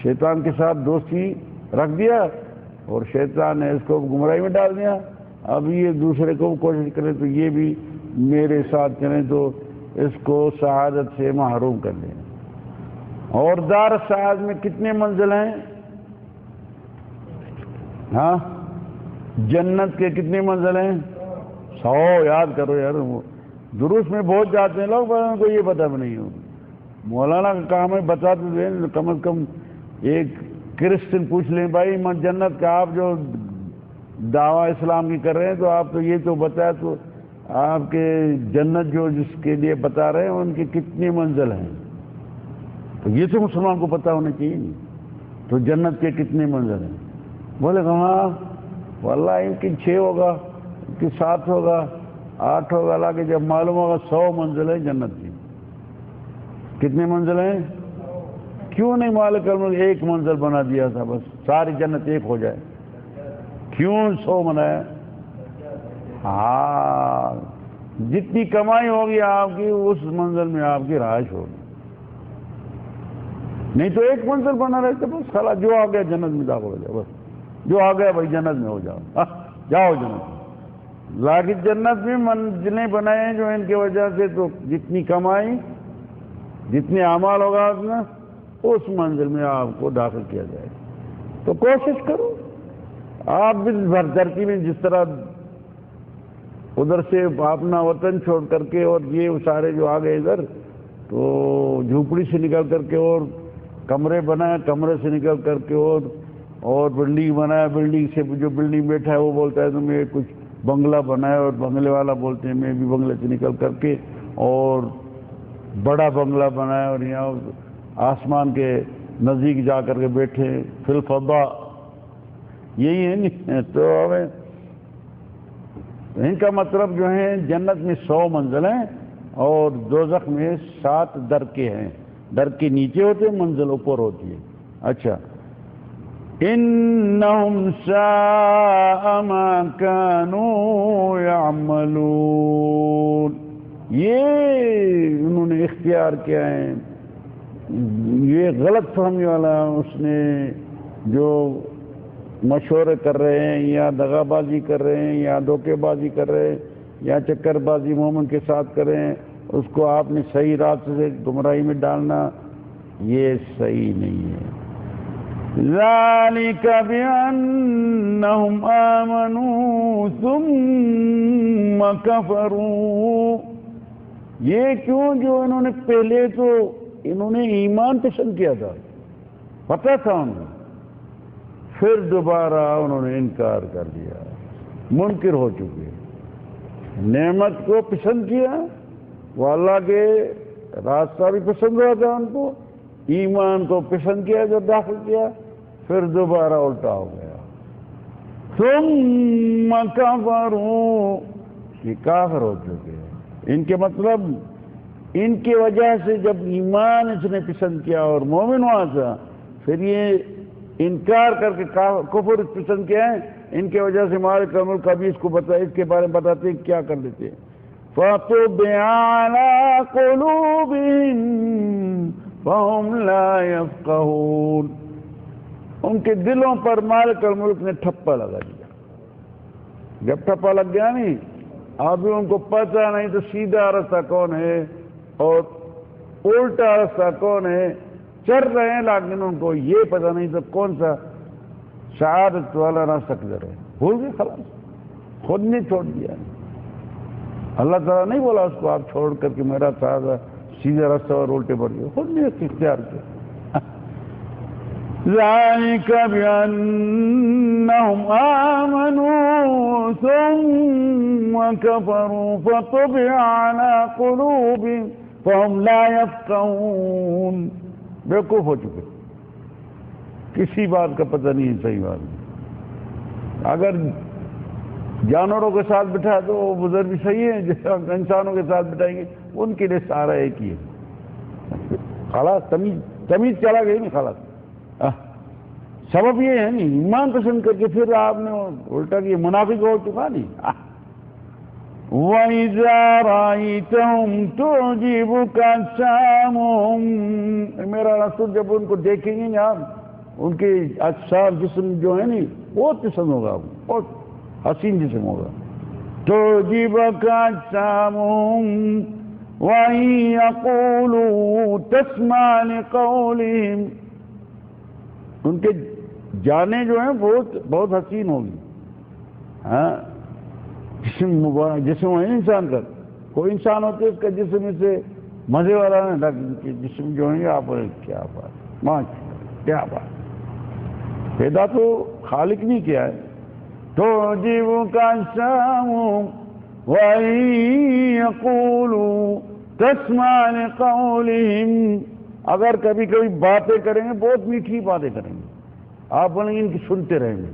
[SPEAKER 1] شیطان کے ساتھ دوستی رکھ دیا اور شیطان نے اس کو گمراہی میں ڈال دیا. اب یہ دوسرے کو کوشش کریں تو یہ بھی میرے ساتھ کریں تو اس کو سعادت سے محروم کر دیں. اور دار سعادت میں کتنے منزل ہیں؟ ہاں، جنت کے کتنے منزل ہیں؟ 100. یاد کرو یار، دروس میں بہت جاتے ہیں لوگ، ان کو یہ پتہ بھی نہیں ہو. مولانا کا کام ہے بتاتے دیں، کم از کم ایک کرسچن پوچھ لیں بھائی جنت کا آپ جو دعویٰ اسلام کی کر رہے ہیں تو آپ تو یہ تو بتایا تو آپ کے جنت جو جس کے لیے بتا رہے ہیں ان کی کتنی منزل ہیں؟ تو یہ تو مسلمان کو پتہ ہونا چاہیے نہیں. تو جنت کے کتنے منزل ہیں؟ بولے کہ ہاں واللہ ان کی 6 ہوگا، ان کی 7 ہوگا، 8 ہوگا. اللہ کے جب معلوم ہوگا 100 منزل ہے جنت کی. کتنے منزل ہیں؟ کیوں نہیں مالک الملک ایک منزل بنا دیا تھا، بس ساری جنت ایک ہو جائے؟ کیوں 100 بنایا؟ ہاں، جتنی کمائی ہوگی آپ کی اس منزل میں آپ کی رہائش ہوگی. نہیں تو ایک منزل بنا رہتے بس خلا جو آ گیا جنت میں داخل ہو جائے، بس جو آ گیا بھائی جنت میں ہو جاؤ، جاؤ جنت. لیکن جنت میں منزلیں بنائے ہیں جو ان کی وجہ سے تو جتنی کمائی جتنے اعمال ہوگا اس منزل میں آپ کو داخل کیا جائے. تو کوشش کرو آپ بھی بھر دھرتی میں جس طرح ادھر سے اپنا وطن چھوڑ کر کے اور یہ سارے جو آ گئے ادھر، تو جھوپڑی سے نکل کر کے اور کمرے بنائے، کمرے سے نکل کر کے اور بلڈنگ بنایا، بلڈنگ سے جو بلڈنگ بیٹھا ہے وہ بولتا ہے تو میں کچھ بنگلہ بنایا، اور بنگلے والا بولتے ہیں میں بھی بنگلے سے نکل کر کے اور بڑا بنگلہ بنایا، اور یہاں آسمان کے نزدیک جا کر کے بیٹھے فی الفضاء، یہی ہے نہیں؟ تو ان کا مطلب جو ہے جنت میں 100 منزلیں اور دوزخ میں 7 درکے ہیں، درکے نیچے ہوتے ہیں، منزل اوپر ہوتی ہے۔ اچھا، انہم ساء ما كانوا يعملون، یہ انہوں نے اختیار کیا ہے، یہ غلط فہمی والا اس نے جو مشورے کر رہے ہیں یا دغا بازی کر رہے ہیں یا دھوکے بازی کر رہے ہیں یا چکر بازی مومن کے ساتھ کر رہے ہیں، اس کو آپ نے صحیح راستے سے گمراہی میں ڈالنا، یہ صحیح نہیں ہے۔ ذَلِكَ بِأَنَّهُمْ آمَنُوا ثُمَّ كَفَرُوا، یہ کیوں جو انہوں نے پہلے تو انہوں نے ایمان پسند کیا تھا، پتہ تھا انہیں، پھر دوبارہ انہوں نے انکار کر دیا، منکر ہو چکے، نعمت کو پسند کیا، وہ اللہ کے راستہ بھی پسند ہوا تھا ان کو، ایمان کو پسند کیا جب داخل کیا، پھر دوبارہ الٹا ہو گیا، ثم کفروا، یہ کافر ہو چکے ہیں۔ ان کے مطلب ان کی وجہ سے جب ایمان اس نے پسند کیا اور مومن ہوا تھا، پھر یہ انکار کر کے کفر پسند کیا ہے، ان کی وجہ سے مالک الملک کبھی اس کو اس کے بارے میں بتاتے ہیں کیا کر لیتے ہیں، فَطُبِعَ عَلَىٰ قُلُوبِهِمْ فَهُمْ لَا يَفْقَهُونَ، ان کے دلوں پر مالک الملک نے ٹھپا لگا دیا۔ جب ٹھپا لگ گیا نہیں، ابھی ان کو پتہ نہیں تو سیدھا راستہ کون ہے اور الٹا راستہ کون ہے، چل رہے ہیں لیکن ان کو یہ پتہ نہیں تو کون سا سعادت والا راستہ کدھر ہے، بھول گئے، خلاص خود نے چھوڑ دیا۔ اللہ تعالیٰ نہیں بولا اس کو آپ چھوڑ کر کے میرا سیدھا راستہ اور الٹے پڑ گئے، خود نے اختیار کیا۔ ذَلِكَ بِأَنَّهُمْ آمَنُوا ثُمَّ كَفَرُوا فَطُبِعَ عَلَىٰ قُلُوبِهِمْ فَهُمْ لَا يَفْقَهُونَ، بیوقوف ہو چکے، کسی بات کا پتہ نہیں ہے، صحیح بات نہیں۔ اگر جانوروں کے ساتھ بٹھا تو وہ بزرگ بھی صحیح ہے، جس انسانوں کے ساتھ بٹھائیں گے ان کے لیے سارا ایک ہی ہے، خلاص تمیز چلا گئی نہیں، خلاص۔ سبب یہ ہے نہیں، ایمان پسند کر کے پھر آپ نے الٹا کیا، منافق ہو چکا نہیں۔ وَإِذَا رَأَيْتَهُمْ تُعْجِبُكَ أَجْسَامُهُمْ، میرا رسول جب ان کو دیکھیں گے آپ، ان کے اجسام جسم جو ہے نہیں بہت پسند ہوگا، بہت حسین جسم ہوگا۔ تُعْجِبُكَ أَجْسَامُهُمْ وَإِن يَقُولُوا تَسْمَعْ لِقَوْلِهِمْ، ان کے جانیں جو ہیں بہت حسین ہوگی۔ ہاں، جسم ہے انسان کا، کوئی انسان ہوتے اس کا جسم سے مزے والا نہیں، جسم جو ہے آپ کیا بات، کیا بات، پیدا تو خالق نہیں کیا ہے۔ تُعْجِبُكَ أَجْسَامُهُمْ وَإِن يَقُولُوا تَسْمَعْ لِقَوْلِهِمْ، اگر کبھی کبھی باتیں کریں گے بہت میٹھی باتیں کریں گے، آپ بولیں گے ان کی سنتے رہیں گے۔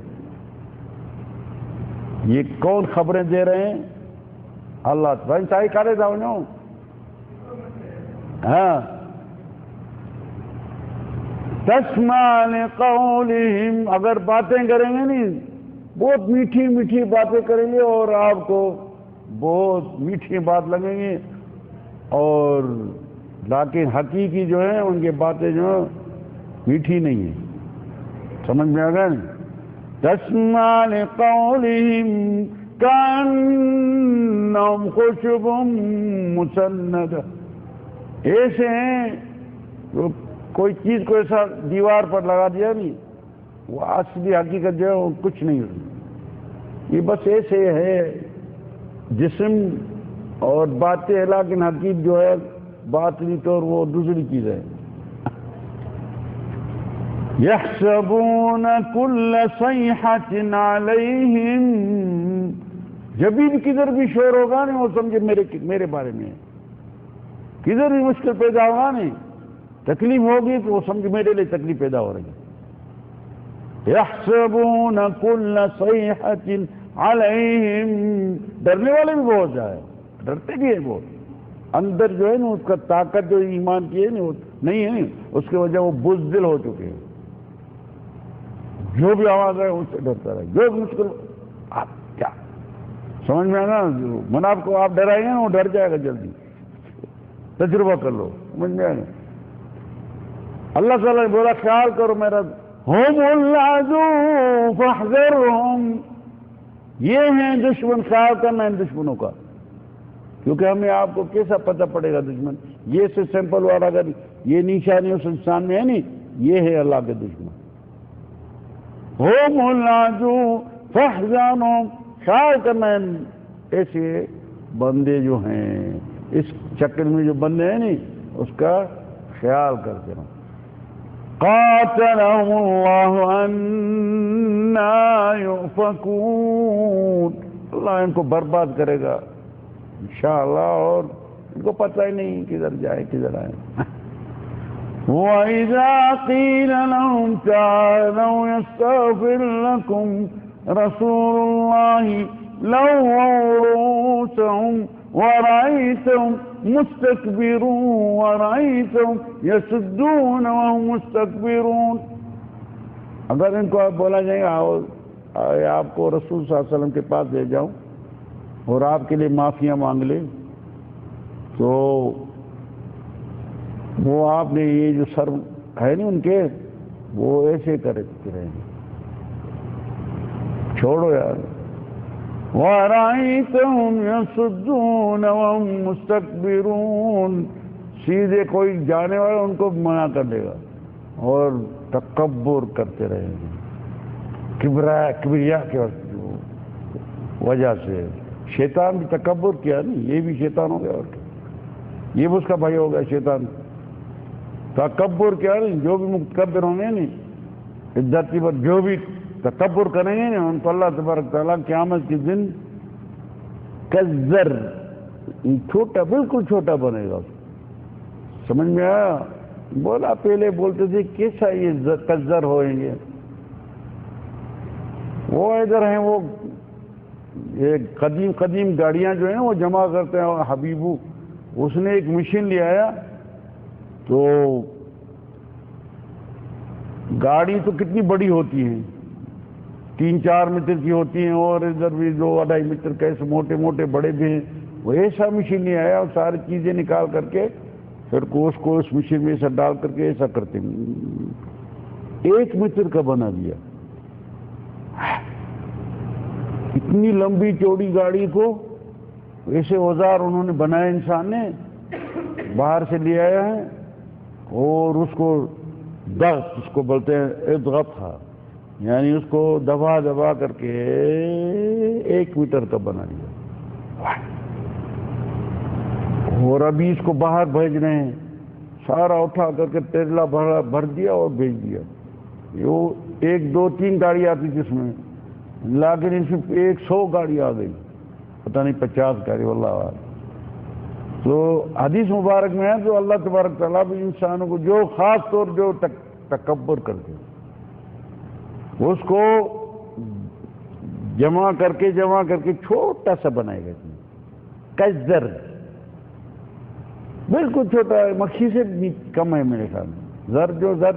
[SPEAKER 1] یہ کون خبریں دے رہے ہیں؟ اللہ تعالیٰ صحیح کرے تھا انہوں، ہاں، تسمع لقولہم، اگر باتیں کریں گے نہیں بہت میٹھی میٹھی باتیں کریں گے اور آپ کو بہت میٹھی بات لگیں گے، اور لیکن حقیقی جو ہے ان کی باتیں جو میٹھی نہیں ہیں، سمجھ میں آ گیا نہیں؟ تسمع لقولہم کأنہم خشب مسندہ، ایسے ہیں کوئی چیز کو ایسا دیوار پر لگا دیا نہیں، وہ اصلی حقیقت جو ہے وہ کچھ نہیں ہوتی، یہ بس ایسے ہے جسم اور باتیں، لیکن حقیقت جو ہے باطنی طور وہ دوسری چیز ہے. يحسبون كل صيحة عليهم، جب بھی کدھر بھی شور ہوگا نہیں وہ سمجھے میرے بارے میں ہے. کدھر بھی مشکل پیدا ہوگا نہیں، تکلیف ہوگی تو وہ سمجھ میرے لیے تکلیف پیدا ہو رہی ہے. يحسبون كل صيحة عليهم، ڈرنے والے بھی بہت جائے، ڈرتے بھی ہیں بہت. اندر جو ہے نا اس کا طاقت جو ایمان کی ہے نا نہیں ہے، اس کی وجہ وہ بزدل ہو چکے ہیں. جو بھی آواز ہے اس سے ڈرتا رہے، جو بھی مشکل. آپ کیا سمجھ میں آنا، منافق کو آپ ڈرائیں گے وہ ڈر جائے گا جلدی. تجربہ کر لو، سمجھ میں آئے گا. اللہ تعالیٰ نے بولا خیال کرو میرا، ہم العدو فاحذرهم، یہ ہیں دشمن، خیال کرنا ان دشمنوں کا. کیونکہ ہمیں آپ کو کیسا پتہ پڑے گا دشمن؟ یہ سے سیمپل والا اگر یہ نشانی اس انسان میں ہے نہیں، یہ ہے اللہ کے دشمن. ہم العدو فاحذرهم، خیال کرنا ایسے بندے جو ہیں، اس چکر میں جو بندے ہیں نہیں اس کا خیال کرتے رہو. قاتلهم اللہ انا یؤفکون، اللہ ان کو برباد کرے گا انشاءاللہ، اور ان کو پتہ ہی نہیں کدھر جائے کدھر آئے. وَإِذَا قِيلَ لَهُمْ تَعَالَوْا يَسْتَغْفِرْ لَكُمْ رَسُولُ اللَّهِ لَوَّوْا رُءُوسَهُمْ وَرَأَيْتَهُمْ مُسْتَكْبِرُونَ وَرَأَيْتَهُمْ يَصُدُّونَ وَهُمْ مُسْتَكْبِرُونَ. اگر ان کو بولا جائے گا آپ کو رسول صلی اللہ علیہ وسلم کے پاس لے جاؤں اور آپ کے لیے معافیاں مانگ لے، تو وہ آپ نے یہ جو سر ہے نا ان کے وہ ایسے کرتے رہیں گے. چھوڑو یار. وَرَأَيْتَهُمْ يَصُدُّونَ وَهُمْ مُسْتَكْبِرُونَ، سیدھے کوئی جانے والا ان کو منع کر دے گا اور تکبر کرتے رہیں گے. کبریا کی وجہ سے شیطان بھی تکبر کیا نہیں، یہ بھی شیطان ہو گیا، اور یہ بھی اس کا بھائی ہو گیا شیطان. تکبر کیا نہیں، جو بھی متکبر ہوں گے نہیں اس دھرتی پر، جو بھی تکبر کریں گے نا ان کو اللہ تبارک تعالیٰ قیامت کے دن کذر، چھوٹا، بالکل چھوٹا بنے گا. سمجھ میں آیا؟ بولا پہلے بولتے تھے کیسا یہ کذر ہوئیں گے. وہ ادھر ہیں، وہ ایک قدیم گاڑیاں جو ہیں وہ جمع کرتے ہیں. حبیبو اس نے ایک مشین لے آیا، تو گاڑی تو کتنی بڑی ہوتی ہیں، 3-4 میٹر کی ہوتی ہیں، اور ادھر بھی 2-2.5 میٹر کا، ایسے موٹے موٹے بڑے بھی ہیں. وہ ایسا مشین نہیں آیا، اور ساری چیزیں نکال کر کے پھر اس کو اس مشین میں ایسا ڈال کر کے ایسا کرتے ہیں. 1 میٹر کا بنا دیا. اتنی لمبی چوڑی گاڑی کو ایسے اوزار انہوں نے بنائے، انسان نے باہر سے لے آیا ہے، اور اس کو اس کو بولتے ہیں ادغفہ، یعنی اس کو دبا دبا کر کے 1 میٹر کا بنا دیا. اور ابھی اس کو باہر بھیج رہے ہیں، سارا اٹھا کر کے ٹریلا بھر دیا اور بھیج دیا. وہ 1 2 3 گاڑی آتی تھی اس میں، لیکن اس میں 100 گاڑی آ گئی، پتہ نہیں 50 گاڑی واللہ اعلم. تو حدیث مبارک میں ہے تو اللہ تبارک تعالیٰ بھی انسانوں کو جو خاص طور جو تکبر کرتے ہیں اس کو جمع کر کے چھوٹا سا بنائے گا. کذر بالکل چھوٹا ہے، مکھی سے بھی کم ہے میرے خیال میں. زر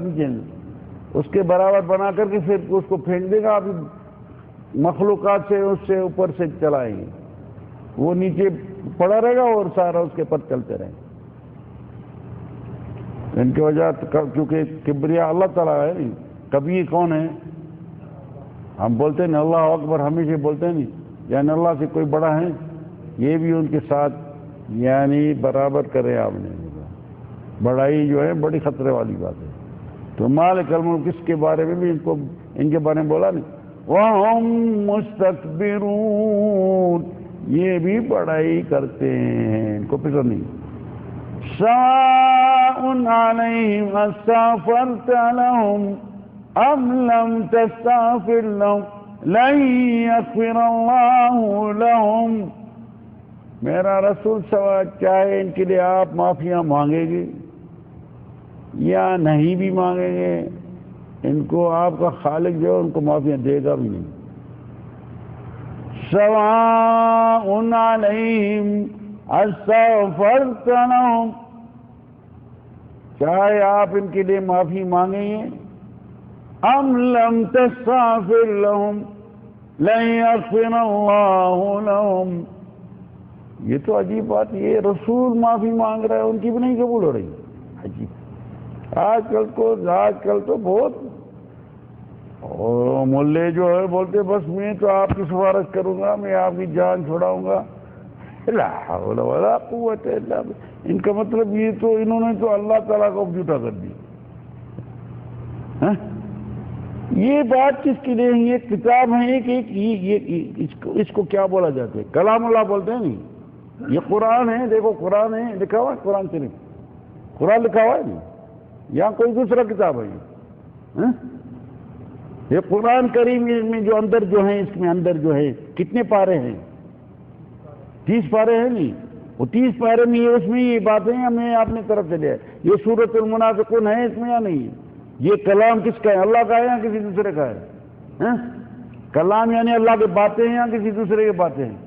[SPEAKER 1] نیچے اس کے برابر بنا کر کے پھر اس کو پھینک دے گا. ابھی مخلوقات سے اس سے اوپر سے چلائیں گے، وہ نیچے پڑا رہے گا اور سارا اس کے پر چلتے رہیں گے. ان کی وجہ کیونکہ کبریا اللہ تعالیٰ ہے نہیں. کبھی کون ہے؟ ہم بولتے ہیں اللہ اکبر ہمیشہ بولتے ہیں نہیں، یعنی اللہ سے کوئی بڑا ہے، یہ بھی ان کے ساتھ یعنی برابر کرے آپ نے. بڑائی جو ہے بڑی خطرے والی بات ہے. تو مالک الملک کس کے بارے میں بھی ان کے بارے میں بولا نہیں. وَهُمْ مُسْتَكْبِرُونَ، یہ بھی پڑھائی کرتے ہیں، ان کو فکر نہیں. سواء علیہم استغفرت لہم ام لم تستغفر لہم لن یغفر اللہ لہم. میرا رسول سوا چاہے ان کے لیے آپ معافیاں مانگیں گے یا نہیں بھی مانگیں گے، ان کو آپ کا خالق جو ہے ان کو معافیاں دے گا بھی نہیں. سواء علیہم استغفرت لہم، چاہے آپ ان کے لیے معافی مانگیں گے، ام لم تستغفر لہم لن یغفر اللہ لہم. یہ تو عجیب بات، یہ رسول معافی مانگ رہے ہیں ان کی بھی نہیں قبول ہو رہی. عجیب. آج کل تو بہت اور ملے جو ہے بولتے بس میں تو آپ کی سفارش کروں گا، میں آپ کی جان چھڑاؤں گا. لا حول ولا قوت الا باللہ. ان کا مطلب یہ تو انہوں نے تو اللہ تعالیٰ کو جھوٹا کر دیا. یہ بات کس کے لیے؟ یہ کتاب ہے اس کو کیا بولا جاتا ہے؟ کلام اللہ بولتے ہیں. نہیں، یہ قرآن ہے. دیکھو قرآن ہے، لکھا ہوا ہے قرآن شریف، قرآن لکھا ہوا ہے نہیں، یا کوئی دوسرا کتاب ہے. یہ قرآن کریم میں جو اندر جو ہے، اس میں اندر جو ہے کتنے پارے ہیں؟ 30 پارے ہیں. نہیں، وہ 30 پارے میں اس میں یہ باتیں ہمیں اپنی طرف سے لے. یہ سورۃ المنافقون ہے اس میں یا نہیں؟ یہ کلام کس کا ہے؟ اللہ کا ہے یا کسی دوسرے کا ہے؟ کلام یعنی اللہ کی باتیں ہیں یا کسی دوسرے کی باتیں ہیں؟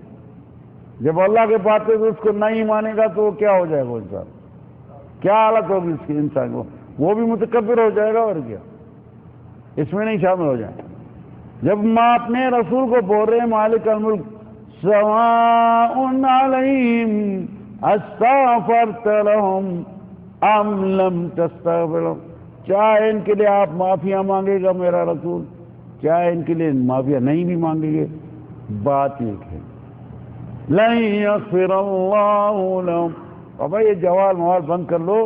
[SPEAKER 1] جب اللہ کی باتیں تو اس کو نہیں مانے گا تو کیا ہو جائے گا انسان؟ کیا حالت ہوگی اس کی انسان کو؟ وہ بھی متکبر ہو جائے گا. اور کیا اس میں نہیں شامل ہو جائیں؟ جب ماں اپنے رسول کو بول رہے ہیں مالک الملک سواء علیہم استغفرت لہم ام لم تستغفر لہم، چاہے ان کے لیے آپ معافیاں مانگے گا میرا رسول، چاہے ان کے لیے معافیاں نہیں بھی مانگیں گے، بات ایک ہے. لن یغفر اللہ لہم. اب یہ جوال موال بند کر لو.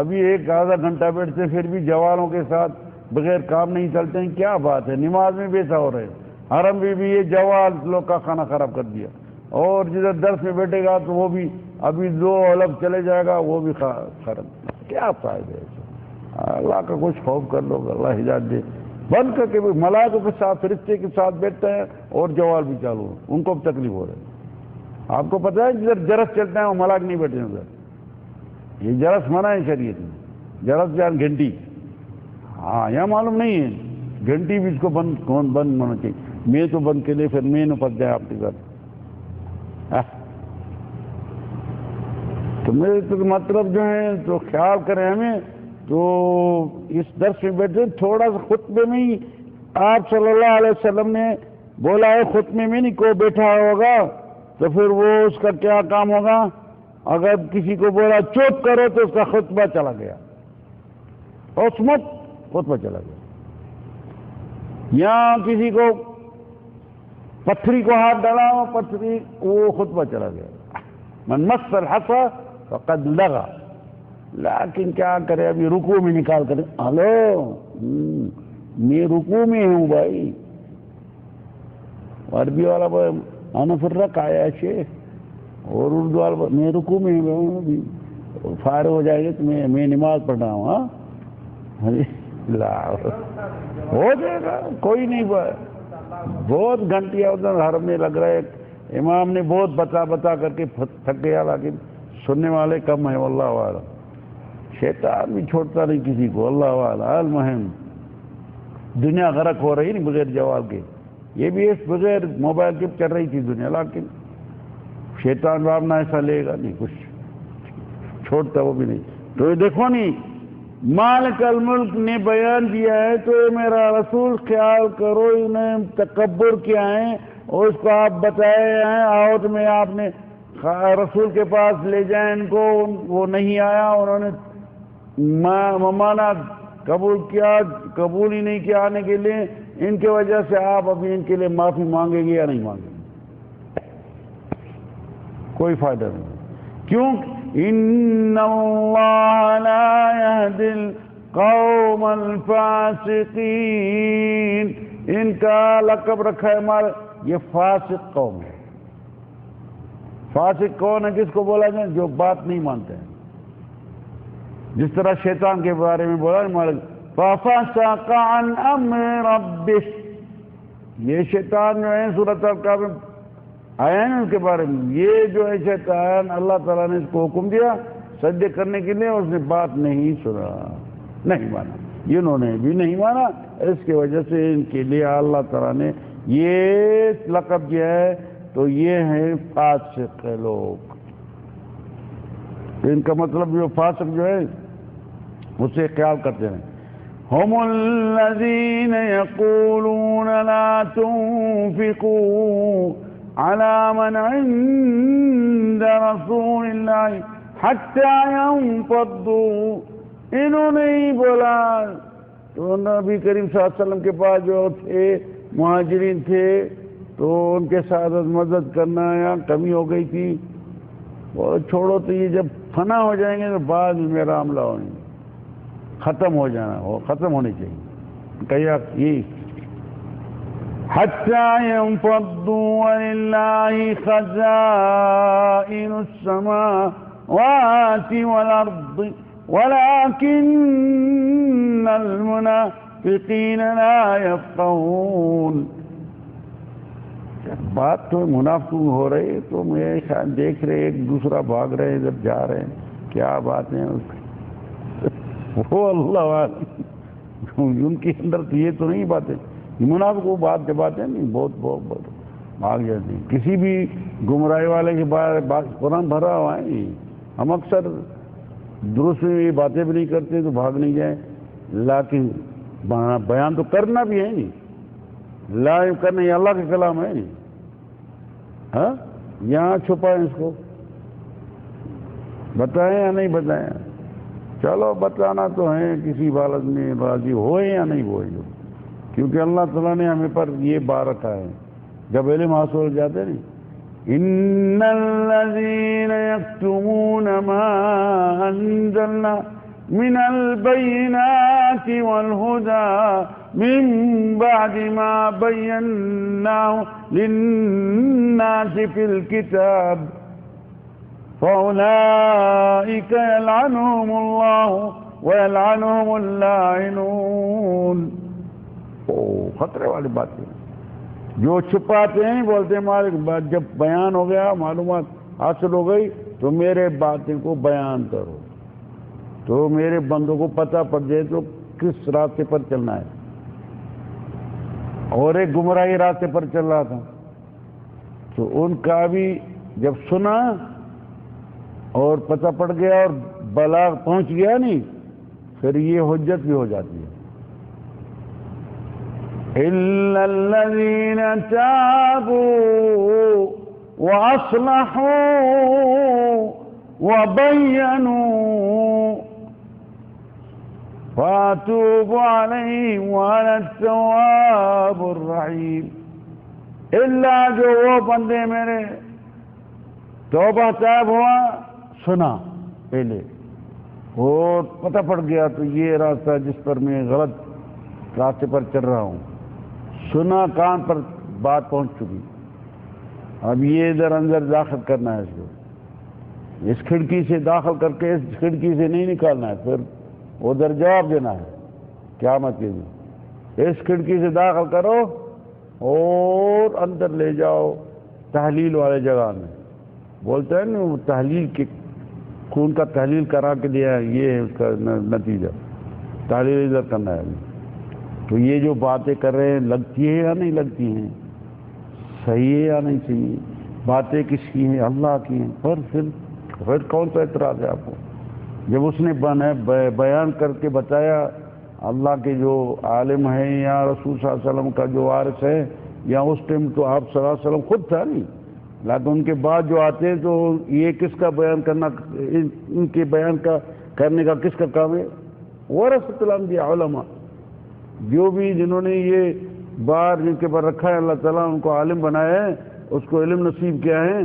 [SPEAKER 1] ابھی ایک آدھا گھنٹہ بیٹھتے پھر بھی جوالوں کے ساتھ بغیر کام نہیں چلتے ہیں. کیا بات ہے؟ نماز میں بیٹھا ہو رہے ہیں، حرم میں بھی یہ جوال لوگ کا کھانا خراب کر دیا. اور جدھر درس میں بیٹھے گا تو وہ بھی ابھی 2 الگ چلے جائے گا، وہ بھی خراب. کیا فائدہ ہے؟ اللہ کا کچھ خوف کر لو، اللہ ہدایت دے. بند کر کے ملائکوں کے ساتھ فرشتے کے ساتھ بیٹھتا ہے اور جوال بھی چالو ہے، ان کو بھی تکلیف ہو رہی ہے. آپ کو پتہ ہے جدھر جرس چلتا ہے وہ ملاک نہیں بیٹھے ادھر. یہ جرس منع ہے شریعت میں، جرس جان گھنٹی. ہاں یہاں معلوم نہیں ہے گھنٹی بھی اس کو بند ہونا چاہیے. میں تو بند کے لیے پھر میں نے پت جائے آپ کے گھر. تو میرے تو مطلب جو ہے تو خیال کریں ہمیں. تو اس درس میں بیٹھے تھوڑا سا خطبے میں ہی آپ صلی اللہ علیہ وسلم نے بولا ہے خطبے میں نہیں کوئی بیٹھا ہوگا تو پھر وہ اس کا کیا کام ہوگا؟ اگر کسی کو بولا چپ کرو تو اس کا خطبہ چلا گیا، عصمت خطبہ چلا گیا. یا کسی کو پتھری کو ہاتھ ڈالا ہو، پتھری وہ خطبہ چلا گیا. من مس الحصى فقد لغى. لیکن کیا کرے؟ ابھی رکوع میں نکال کر ہلو میں رکوع میں ہوں بھائی. عربی والا انا فرق آیا شیخ، اور اردو والا میں رکوع میں ہوں. فارغ ہو جائے گا تو میں نماز پڑھ رہا ہوں. ہاں ہو جائے گا، کوئی نہیں. بہت گھنٹیاں ادھر حرم میں لگ رہا ہے. امام نے بہت بتا کر کے تھک گیا، لیکن سننے والے کم ہیں. واللہ اعلم. شیطان بھی چھوڑتا نہیں کسی کو. اللہ اعلم. المہم دنیا غرق ہو رہی نہیں بغیر جواب کے. یہ بھی اس بغیر موبائل کے چل رہی تھی دنیا، لیکن شیطان باپ نہ ایسا لے گا نہیں، کچھ چھوڑتا وہ بھی نہیں. تو یہ دیکھو نہیں، مالک الملک نے بیان دیا ہے تو میرا رسول خیال کرو انہیں تکبر کیا ہے اور اس کو آپ بتائے ہیں. آؤٹ میں آپ نے رسول کے پاس لے جائیں ان کو، وہ نہیں آیا، انہوں نے مانا قبول کیا، قبول ہی نہیں کیا آنے کے لیے. ان کی وجہ سے آپ ابھی ان کے لیے معافی مانگیں گے یا نہیں مانگیں گے؟ کوئی فائدہ نہیں. کیوں؟ ان اللہ لا یہدی القوم الفاسقین. ان کا لقب رکھا ہے ہمارا، یہ فاسق قوم ہے. فاسق کون ہے؟ کس کو بولا جائے؟ جو بات نہیں مانتے ہیں. جس طرح شیطان کے بارے میں بولا فَفَسَقَ عَنْ أَمْرِ رَبِّهِ. یہ شیطان جو ہے سورۃ الکہف میں آیا ہے نا اس کے بارے میں. یہ جو ہے شیطان، اللہ تعالیٰ نے اس کو حکم دیا سجدے کرنے کے لیے، اس نے بات نہیں سنا، نہیں مانا. انہوں نے بھی نہیں مانا، اس کی وجہ سے ان کے لیے اللہ تعالیٰ نے یہ لقب دیا ہے. تو یہ ہیں فاسق لوگ. ان کا مطلب جو فاسق جو ہے اسے خیال کرتے ہیں. هم الذين يقولون لا تنفقوا على من عند رسول الله حتى ينفضوا. انہوں نے ہی بولا تو نبی کریم صلی اللہ علیہ وسلم کے پاس جو تھے مہاجرین تھے تو ان کے ساتھ مدد کرنا یا کمی ہو گئی تھی، وہ چھوڑو تو یہ جب فنا ہو جائیں گے تو بعد میں میرا عملہ ہوئیں گے، ختم ہو جانا، وہ ختم ہونی چاہیے. کہیا یہ حتی ينفضوا وللہ خزائن السماوات والارض ولكن المنافقین لا يفقهون. بات تو منافق ہو رہی تو میں شاید دیکھ رہے ایک دوسرا بھاگ رہے ہیں، جب جا رہے ہیں کیا بات ہے وہ اللہ ان کے اندر تو یہ تو نہیں باتیں. منافق وہ بات کے باتیں نہیں، بہت بہت بہت بھاگ جاتی ہیں. کسی بھی گمراہی والے کے بارے قرآن بھرا ہوا ہے. ہم اکثر درست یہ باتیں بھی نہیں کرتے تو بھاگ نہیں جائیں، لیکن بیان تو کرنا بھی ہے نہیں. لا کرنا یہ اللہ کا کلام ہے. ہاں یہاں چھپائیں اس کو، بتائیں یا نہیں بتائیں؟ چلو بتانا تو ہے، کسی حالت میں راضی ہوئے یا نہیں ہوئے، کیونکہ اللہ تعالیٰ نے ہمیں پر یہ بار رکھا ہے. جب علم حاصل ہو جاتے نہیں. ان الذین یکتمون ما انزلنا من البینات والہدی من بعد ما بیناہ للناس فی الکتاب فأولئک یلعنہم اللہ ویلعنہم اللاعنون. خطرے والی بات ہے. جو چھپاتے ہیں بولتے ہیں مالک جب بیان ہو گیا، معلومات حاصل ہو گئی تو میرے باتیں کو بیان کرو، تو میرے بندوں کو پتہ پڑ جائے تو کس راستے پر چلنا ہے. اور ایک گمراہی راستے پر چل رہا تھا تو ان کا بھی جب سنا اور پتہ پڑ گیا اور بلاغ پہنچ گیا نہیں، پھر یہ حجت بھی ہو جاتی ہے. إِلَّا الَّذِينَ تَابُوا وَأَصْلَحُوا وَبَيَّنُوا فَأَتُوبُ عَلَيْهِمْ وَأَنَا التَّوَّابُ الرَّحِيمُ. اللہ جو وہ بندے میرے توبہ طائب ہوا، سنا پہلے اور پتہ پڑ گیا تو یہ راستہ جس پر میں غلط راستے پر چل رہا ہوں، سنا کان پر بات پہنچ چکی، اب یہ ادھر اندر داخل کرنا ہے، اس کو اس کھڑکی سے داخل کر کے اس کھڑکی سے نہیں نکالنا ہے، پھر ادھر جواب دینا ہے قیامت کے دن. اس کھڑکی سے داخل کرو اور اندر لے جاؤ تحلیل والے جگہ میں. بولتے ہیں نا وہ تحلیل کے خون کا تحلیل کرا کے دیا ہے، یہ ہے اس کا نتیجہ. تحلیل ادھر کرنا ہے. تو یہ جو باتیں کر رہے ہیں لگتی ہے یا نہیں لگتی ہیں، صحیح ہے یا نہیں صحیح، باتیں کس کی ہیں؟ اللہ کی ہیں. پھر کون سا اعتراض ہے آپ کو؟ جب اس نے بیان کر کے بتایا، اللہ کے جو عالم ہیں یا رسول صلی اللہ علیہ وسلم کا جو وارث ہے، یا اس ٹائم تو آپ صلی اللہ علیہ وسلم خود تھا نہیں، لیکن ان کے بعد جو آتے ہیں تو یہ کس کا بیان کرنا، ان کے بیان کا کرنے کا کس کا کام ہے؟ ورثۃ الانبیاء، علماء، جو بھی جنہوں نے یہ بار جن کے پر رکھا ہے اللہ تعالیٰ ان کو عالم بنایا ہے، اس کو علم نصیب کیا ہے.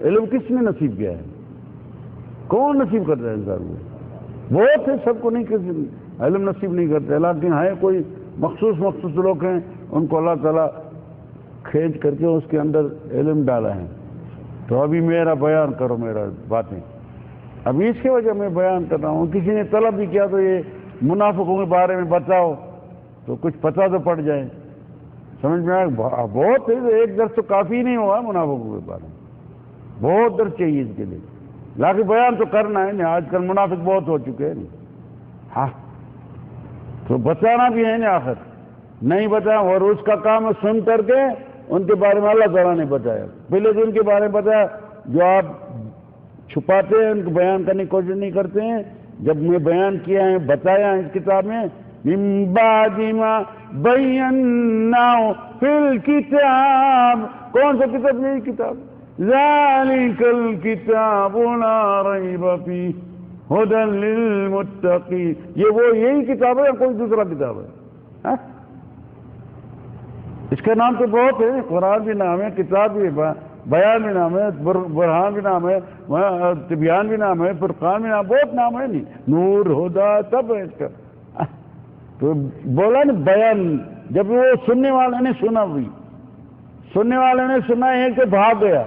[SPEAKER 1] علم کس نے نصیب کیا ہے؟ کون نصیب کرتا ہے انسان کو؟ بہت ہے، سب کو نہیں علم نصیب نہیں کرتے، لیکن ہے کوئی مخصوص لوگ ہیں، ان کو اللہ تعالیٰ کھینچ کر کے اس کے اندر علم ڈالا ہے. تو ابھی میرا بیان کرو، میرا باتیں ابھی اس کی وجہ میں بیان کر رہا ہوں. کسی نے طلب بھی کیا تو یہ منافقوں کے بارے میں بتاؤ تو کچھ پتہ تو پڑ جائے. سمجھ میں آئے؟ بہت ایک درس تو کافی نہیں ہوا منافقوں کے بارے میں، بہت درس چاہیے اس کے لیے. لاکھ بیان تو کرنا ہے نا، آج کل منافق بہت ہو چکے ہیں نا. ہاں تو بچانا بھی ہے نا، آخر نہیں بتایا. اور اس کا کام ہے سن کر کے ان کے بارے میں اللہ تعالیٰ نے بتایا. پہلے تو ان کے بارے میں بتایا جو آپ چھپاتے ہیں، ان کو بیان کرنے کی کوشش نہیں کرتے ہیں. جب میں بیان کیا ہے، بتایا ہے اس کتاب میں، من بعد ما بیناہ فی الکتاب. کون سا کتاب؟ یہی کتاب، ذالک الکتاب لا ریب فیہ ھدی للمتقین. یہی کتاب ہے یا کوئی دوسرا کتاب ہے؟ اس کا نام تو بہت ہے، قرآن بھی نام ہے، کتاب بھی ہے، بیان بھی نام ہے، برہان بھی نام ہے، تبیان بھی نام ہے، فرقان بھی نام، بہت نام ہے. نہیں نور ہدا سب ہے اس کا. تو بولا نا بیان. جب وہ سننے والے نے سنا، بھی سننے والے نے سنا، ایک تو بھاگ گیا،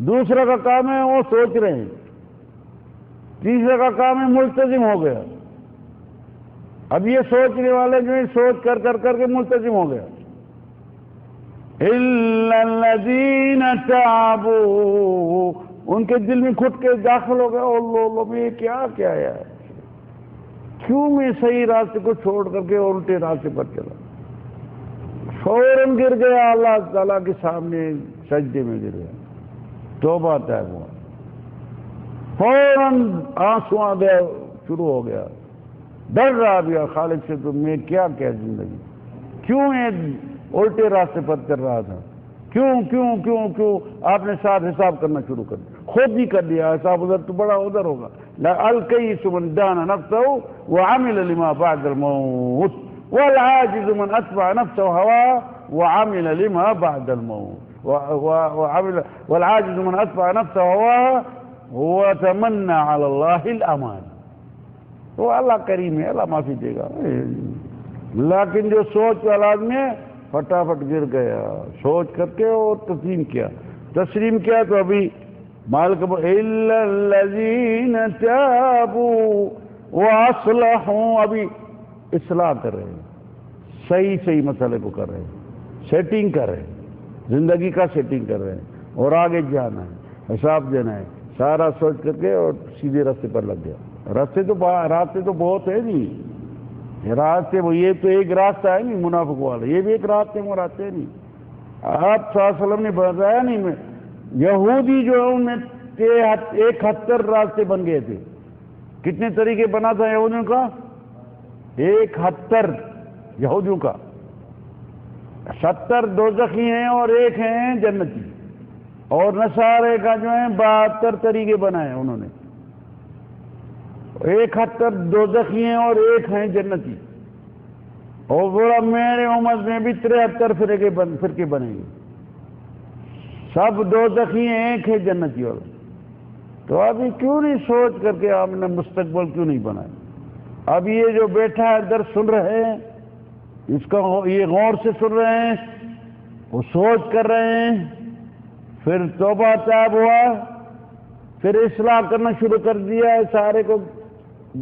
[SPEAKER 1] دوسرا کا کام ہے وہ سوچ رہے ہیں، تیسرا کا کام ہے ملتزم ہو گیا. اب یہ سوچنے والے جو ہے سوچ کر کے ملتزم ہو گیا. اِلَّا الَّذِينَ تَابُوا، ان کے دل میں کھٹ کے داخل ہو گیا، اللہ میں کیا ہے، کیوں میں صحیح راستے کو چھوڑ کر کے الٹے راستے پر چلا. فوراً گر گیا اللہ تعالیٰ کے سامنے، سجدے میں گر گیا، توبہ طے ہوا. فوراً آنسو آ گیا، شروع ہو گیا، ڈر رہا بھی خالق سے، تو میں کیا زندگی، کیوں میں الٹے راستے پر چل رہا تھا، کیوں آپ نے ساتھ حساب کرنا شروع کر دیا، خود ہی کر دیا حساب. ادھر تو بڑا ادھر ہوگا. الکیس من دان نفسہ وعمل لما بعد الموت والعاجز من اتبع نفسه هواه وعمل لما بعد الموت والعاجز من اتبع نفسه هواه وتمنى على الله الامان. تو اللہ کریم ہے، اللہ معافی دے گا. لیکن جو سوچ والا آدمی فٹافٹ گر گیا، سوچ کر کے اور تسلیم کیا تو ابھی مالک الا الذین تابوا واصلحوا، ابھی اصلاح کر رہے ہیں، صحیح مسئلے کو کر رہے ہیں، سیٹنگ کر رہے ہیں، زندگی کا سیٹنگ کر رہے ہیں، اور آگے جانا ہے، حساب دینا ہے. سارا سوچ کر کے اور سیدھے راستے پر لگ گیا. راستے تو بہت ہے نہیں، راستے وہ یہ تو ایک راستہ ہے نہیں منافق والا، یہ بھی ایک راستے میں راستے نہیں. آپ صلی اللہ علیہ وسلم نے بتایا نہیں، میں یہودی جو ہے ان میں 71 راستے بن گئے تھے. کتنے طریقے بنا تھا یہودیوں کا؟ 71 یہودیوں کا، 70 دوزخی ہیں اور 1 ہیں جنتی. اور نصارے کا جو ہے 72 طریقے بنائے انہوں نے. 71 دوزخی ہیں اور 1 ہیں جنتی. اور بولا میرے امت میں بھی 73 فرقے بنے گے، سب دوزخی ہیں، 1 ہے جنتی والا. تو ابھی کیوں نہیں سوچ کر کے آپ نے مستقبل کیوں نہیں بنایا؟ اب یہ جو بیٹھا ہے درس سن رہے ہیں، اس کا یہ غور سے سن رہے ہیں، وہ سوچ کر رہے ہیں، پھر توبہ تاب ہوا، پھر اصلاح کرنا شروع کر دیا ہے، سارے کو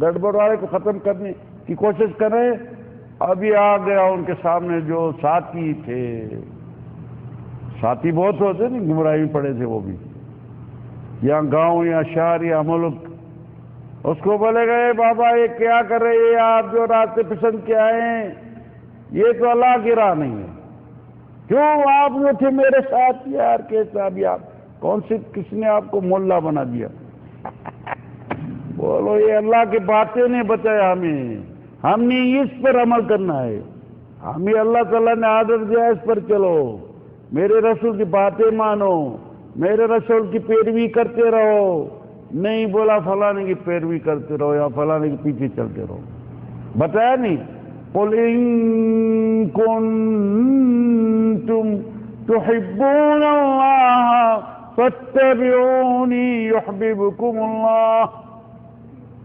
[SPEAKER 1] گڑبڑ والے کو ختم کرنے کی کوشش کر رہے ہیں. ابھی آ گیا ان کے سامنے جو ساتھی تھے، ساتھی بہت ہوتے نا، گمراہی میں پڑے تھے وہ بھی، یا گاؤں یا شہر یا ملک. اس کو بولے گئے بابا یہ کیا کر رہے ہیں آپ، جو راستے پسند کیا ہیں، یہ تو اللہ کی راہ نہیں ہے. کیوں آپ جو تھے میرے ساتھ یار کیسا، ابھی آپ کس نے آپ کو مولا بنا دیا؟ بولو یہ اللہ کی باتیں نے بتایا ہم نے اس پر عمل کرنا ہے. ہمیں اللہ تعالیٰ نے آدر دیا اس پر چلو، میرے رسول کی باتیں مانو، میرے رسول کی پیروی کرتے رہو. نہیں بولا فلانے کی پیروی کرتے رہو یا فلانے کے پیچھے چلتے رہو. بتایا نہیں، قل ان کنتم تحبون اللہ فاتبعونی یحببکم اللہ.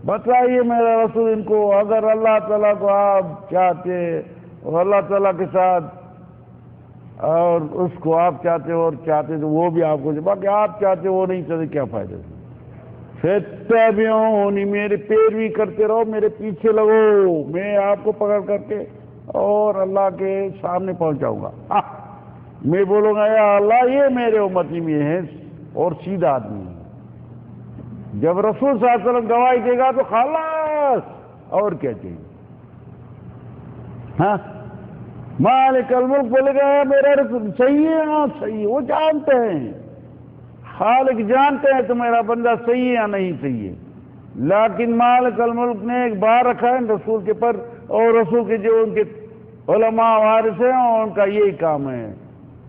[SPEAKER 1] بتائیے میرا رسول ان کو، اگر اللہ تعالیٰ کو آپ چاہتے اور اللہ تعالیٰ کے ساتھ اور اس کو آپ چاہتے ہو اور چاہتے تو وہ بھی آپ کو، باقی آپ چاہتے وہ نہیں چاہتے، کیا فائدہ؟ فَاتَّبِعُونِ، میرے پیروی کرتے رہو، میرے پیچھے لگو، میں آپ کو پکڑ کر کے اور اللہ کے سامنے پہنچاؤں گا۔ میں بولوں گا یا اللہ یہ میرے امتی میں ہے اور سیدھا آدمی ہے۔ جب رسول صلی اللہ علیہ وسلم گواہی دے گا تو خلاص، اور کیا چاہیے؟ ہاں، مالک الملک بولے گا میرا رسول صحیح ہے، ہاں صحیح ہے، وہ جانتے ہیں، خالق جانتے ہیں تو میرا بندہ صحیح ہے یا نہیں صحیح ہے۔ لیکن مالک الملک نے ایک بار رکھا ہے رسول کے پر، اور رسول کے جو ان کے علماء وارث ہیں ان کا یہی کام ہے،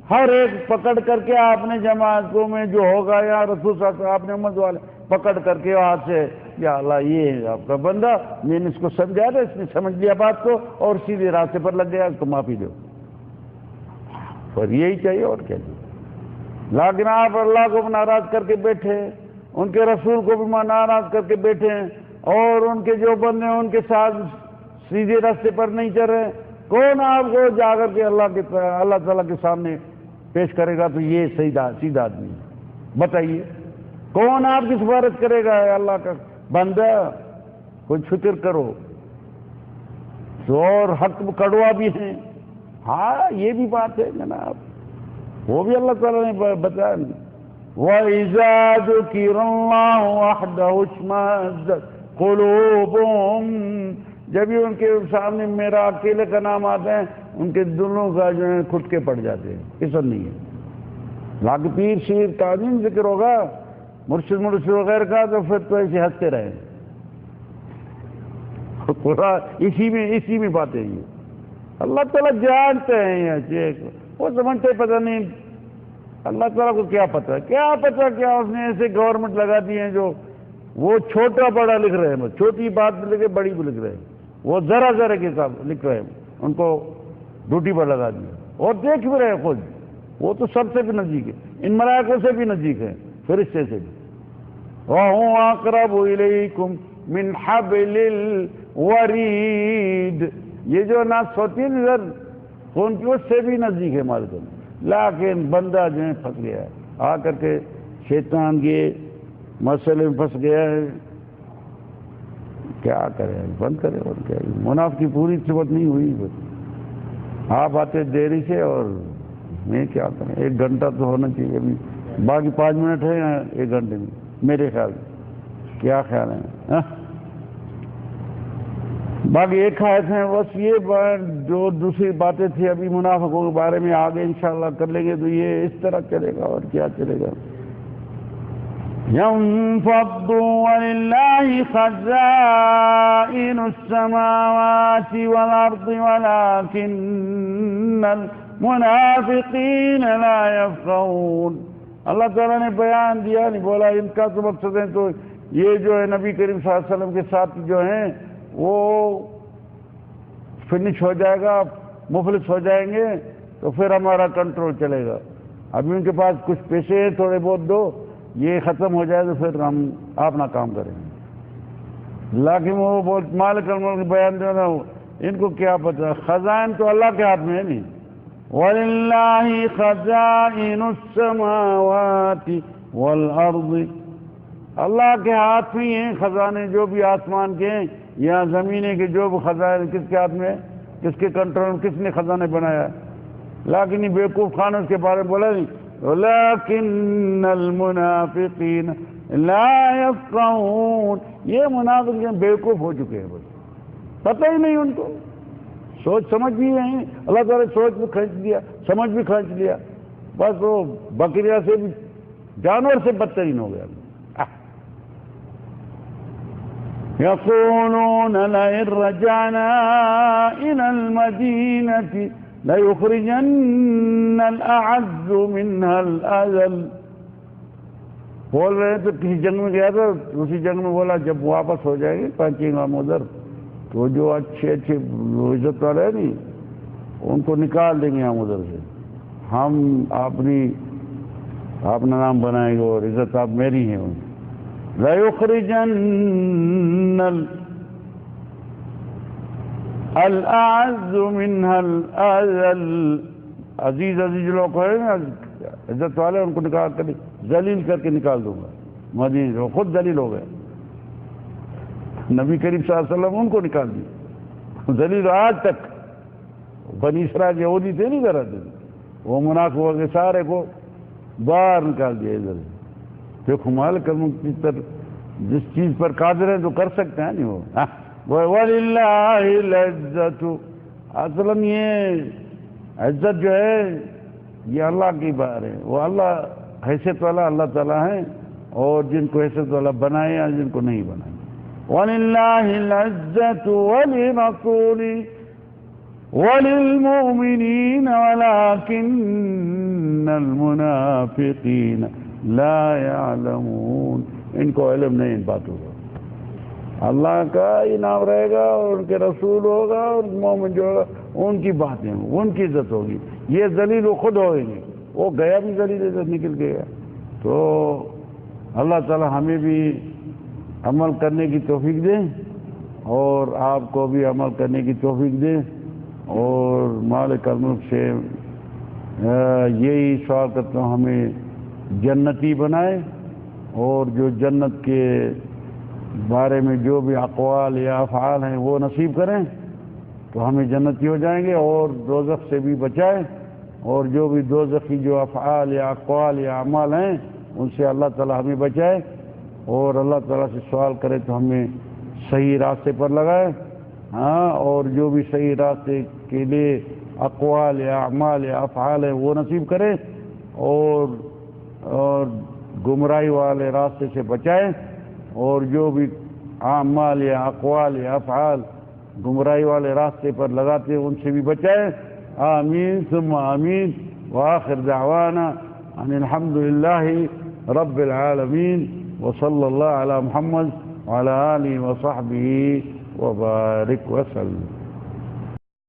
[SPEAKER 1] ہر ایک پکڑ کر کے آپ نے جماعتوں میں جو ہوگا یا رسول صلی اللہ علیہ وسلم آپ نے امت والے پکڑ کر کے وہاں سے، یا اللہ یہ ہے آپ کا بندہ، میں نے اس کو سمجھا تھا، اس نے سمجھ لیا بات کو اور سیدھے راستے پر لگ گیا، اس کو معافی دو، پر یہی چاہیے اور کیا چاہیے۔ لیکن آپ اللہ کو ناراض کر کے بیٹھے، ان کے رسول کو بھی ناراض کر کے بیٹھے ہیں، اور ان کے جو بندے ہیں ان کے ساتھ سیدھے راستے پر نہیں چل رہے، کون آپ کو جا کر کے اللہ تعالیٰ کے سامنے پیش کرے گا تو یہ سیدھا آدمی ہے؟ بتائیے کون آپ کی سفارش کرے گا؟ اللہ کا بندہ، کچھ فکر کرو۔ تو اور حق کڑوا بھی ہیں، ہاں یہ بھی بات ہے جناب، وہ بھی اللہ تعالیٰ نے بتایا۔ وَإِذَا ذُكِرَ اللَّهُ وَحْدَهُ اشْمَأَزَّتْ قُلُوبُهُمْ، جب بھی ان کے سامنے میرا اکیلے کا نام آتا ہے ان کے دلوں کا جو ہے کھٹکے پڑ جاتے ہیں، پسند نہیں ہے۔ لاکھ پیر شیر تعظیم ذکر ہوگا مرشد وغیرہ کا تو پھر تو ایسے ہنستے رہے، اسی میں باتیں یہ اللہ تعالیٰ جانتے ہیں، وہ سمجھتے پتہ نہیں اللہ تعالیٰ کو کیا پتہ، کیا اس نے ایسے گورنمنٹ لگا دی ہیں جو وہ چھوٹا بڑا لکھ رہے ہیں، چھوٹی بات بھی لکھے بڑی بھی لکھ رہے ہیں، وہ ذرا کے حساب لکھ رہے ہیں، ان کو ڈیوٹی پر لگا دیا، اور دیکھ بھی رہے خود، وہ تو سب سے بھی نزدیک ہے، ان ملائکوں سے بھی نزدیک ہے، فرشتے سے بھی۔ وَهُوَ أَقْرَبُ إِلَيْكُمْ مِنْ حَبْلِ الْوَرِيدِ، یہ جو ناس ہوتی ہے ادھر ان کی، اس سے بھی نزدیک ہے مالک، لیکن بندہ جو ہے پھنس گیا ہے، آ کر کے شیطان کے مسئلے میں پھنس گیا ہے، کیا کرے، بند کرے اور کیا۔ منافقی پوری صفت نہیں ہوئی، بس آپ آتے دیری سے، اور میں کیا کریں، 1 گھنٹہ تو ہونا چاہیے، ابھی باقی 5 منٹ ہے 1 گھنٹے میں میرے خیال میں، کیا خیال ہے؟ باقی ایک آیت ہیں بس، یہ جو دوسری باتیں تھی ابھی منافقوں کے بارے میں آگے انشاءاللہ کر لیں گے، تو یہ اس طرح چلے گا اور کیا چلے گا۔ ينفضوا ولله خزائن السماوات والأرض ولكن المنافقين لا يفقهون۔ اللہ تعالیٰ نے بیان دیا، نہیں بولا ان کا تو مقصد ہے، تو یہ جو ہے نبی کریم صلی اللہ علیہ وسلم کے ساتھ جو ہیں وہ فنش ہو جائے گا، مفلس ہو جائیں گے، تو پھر ہمارا کنٹرول چلے گا۔ ابھی ان کے پاس کچھ پیسے ہیں، تھوڑے بہت دو، یہ ختم ہو جائے تو پھر ہم اپنا کام کریں گے۔ لیکن وہ بہت مالک الملک بیان دے رہا ہوں، ان کو کیا پتہ، خزائن تو اللہ کے ہاتھ میں ہے نہیں۔ وَلِلَّهِ خَزَائِنُ السَّمَاوَاتِ وَالْأَرْضِ، اللہ کے ہاتھ میں ہیں خزانے، جو بھی آسمان کے ہیں یا زمینے کے جو بھی خزائن، کس کے ہاتھ میں ہے، کس کے کنٹرول میں، کس نے خزانے بنایا۔ لیکن یہ بیوقوف خان اس کے بارے میں بولا نہیں، وَلَكِنَّ الْمُنَافِقِينَ لَا يَفْقَهُونَ، یہ منافق بیوقوف ہو چکے ہیں، بس پتہ ہی نہیں ان کو، سوچ سمجھ بھی نہیں، اللہ تعالیٰ سوچ بھی کھینچ دیا، سمجھ بھی کھینچ لیا، بس وہ بکریا سے بھی جانور سے بدترین ہو گیا۔ يَقُولُونَ لَئِن رَّجَعْنَا إِلَى الْمَدِينَةِ لَيُخْرِجَنَّ الْأَعَزُّ مِنْهَا الْأَذَلَّ، بول رہے ہیں تو کسی جنگ میں گیا تھا، اسی جنگ میں بولا جب واپس ہو جائے گی پہنچیں گے ہم ادھر، تو جو اچھے عزت والے ہیں نہیں ان کو نکال دیں گے ہم ادھر سے، ہم اپنا نام بنائیں گے اور عزت آپ میری ہیں۔ لَيُخْرِجَنَّ الْأَعَزُّ مِنْهَا الْأَذَلَّ، عزیز لوگ ہیں نا عزت والے، ان کو نکال کر ذلیل کر کے نکال دوں گا مدینے، وہ خود ذلیل ہو گئے. نبی کریم صلی اللہ علیہ وسلم ان کو نکال دی ذلیل. آج تک بنی اسرائیل یہودی تھے نہیں ذرا دن، وہ منافقوں کے سارے کو باہر نکال دیا ادھر. دیکھو مالک الملک جس چیز پر قادر ہیں تو کر سکتے ہیں نہیں وہ. وَلِلَّهِ الْعِزَّةُ، اصلاً یہ عزت جو ہے یہ اللہ کی بات ہے. وہ اللہ حیثیت والا اللہ تعالیٰ ہیں، اور جن کو حیثیت والا بنائے یا جن کو نہیں بنائے. وَلِلَّهِ الْعِزَّةُ وَلِرَسُولِهِ وَلِلْمُؤْمِنِينَ وَلَكِنَّ الْمُنَافِقِينَ لَا يَعْلَمُونَ. ان کو علم نہیں ان باتوں کا. اللہ کا انعام رہے گا اور ان کے رسول ہوگا اور مومن جو ہوگا ان کی باتیں ہوں، ان کی عزت ہوگی. یہ ذلیل وہ خود ہوئیں گے، وہ گیا بھی ذلیل عزت نکل گیا. تو اللہ تعالی ہمیں بھی عمل کرنے کی توفیق دے اور آپ کو بھی عمل کرنے کی توفیق دے. اور مالک الملک سے یہی سوال کرتا ہوں ہمیں جنتی بنائے، اور جو جنت کے بارے میں جو بھی اقوال یا افعال ہیں وہ نصیب کریں تو ہمیں جنتی ہو جائیں گے، اور دوزخ سے بھی بچائیں. اور جو بھی دوزخی جو افعال یا اقوال یا اعمال ہیں ان سے اللہ تعالی ہمیں بچائے. اور اللہ تعالیٰ سے سوال کرے تو ہمیں صحیح راستے پر لگائے. ہاں، اور جو بھی صحیح راستے کے لیے اقوال یا اعمال یا افعال ہیں وہ نصیب کرے، اور گمراہی والے راستے سے بچائے. اور جو بھی اعمال یا اقوال یا افعال گمراہی والے راستے پر لگاتے ہیں ان سے بھی بچائے. آمین ثم آمین. وآخر دعوانا ان الحمد للہ رب العالمین، وصلی اللہ علی محمد وعلی آلہ وصحبہ وبارک وسلم.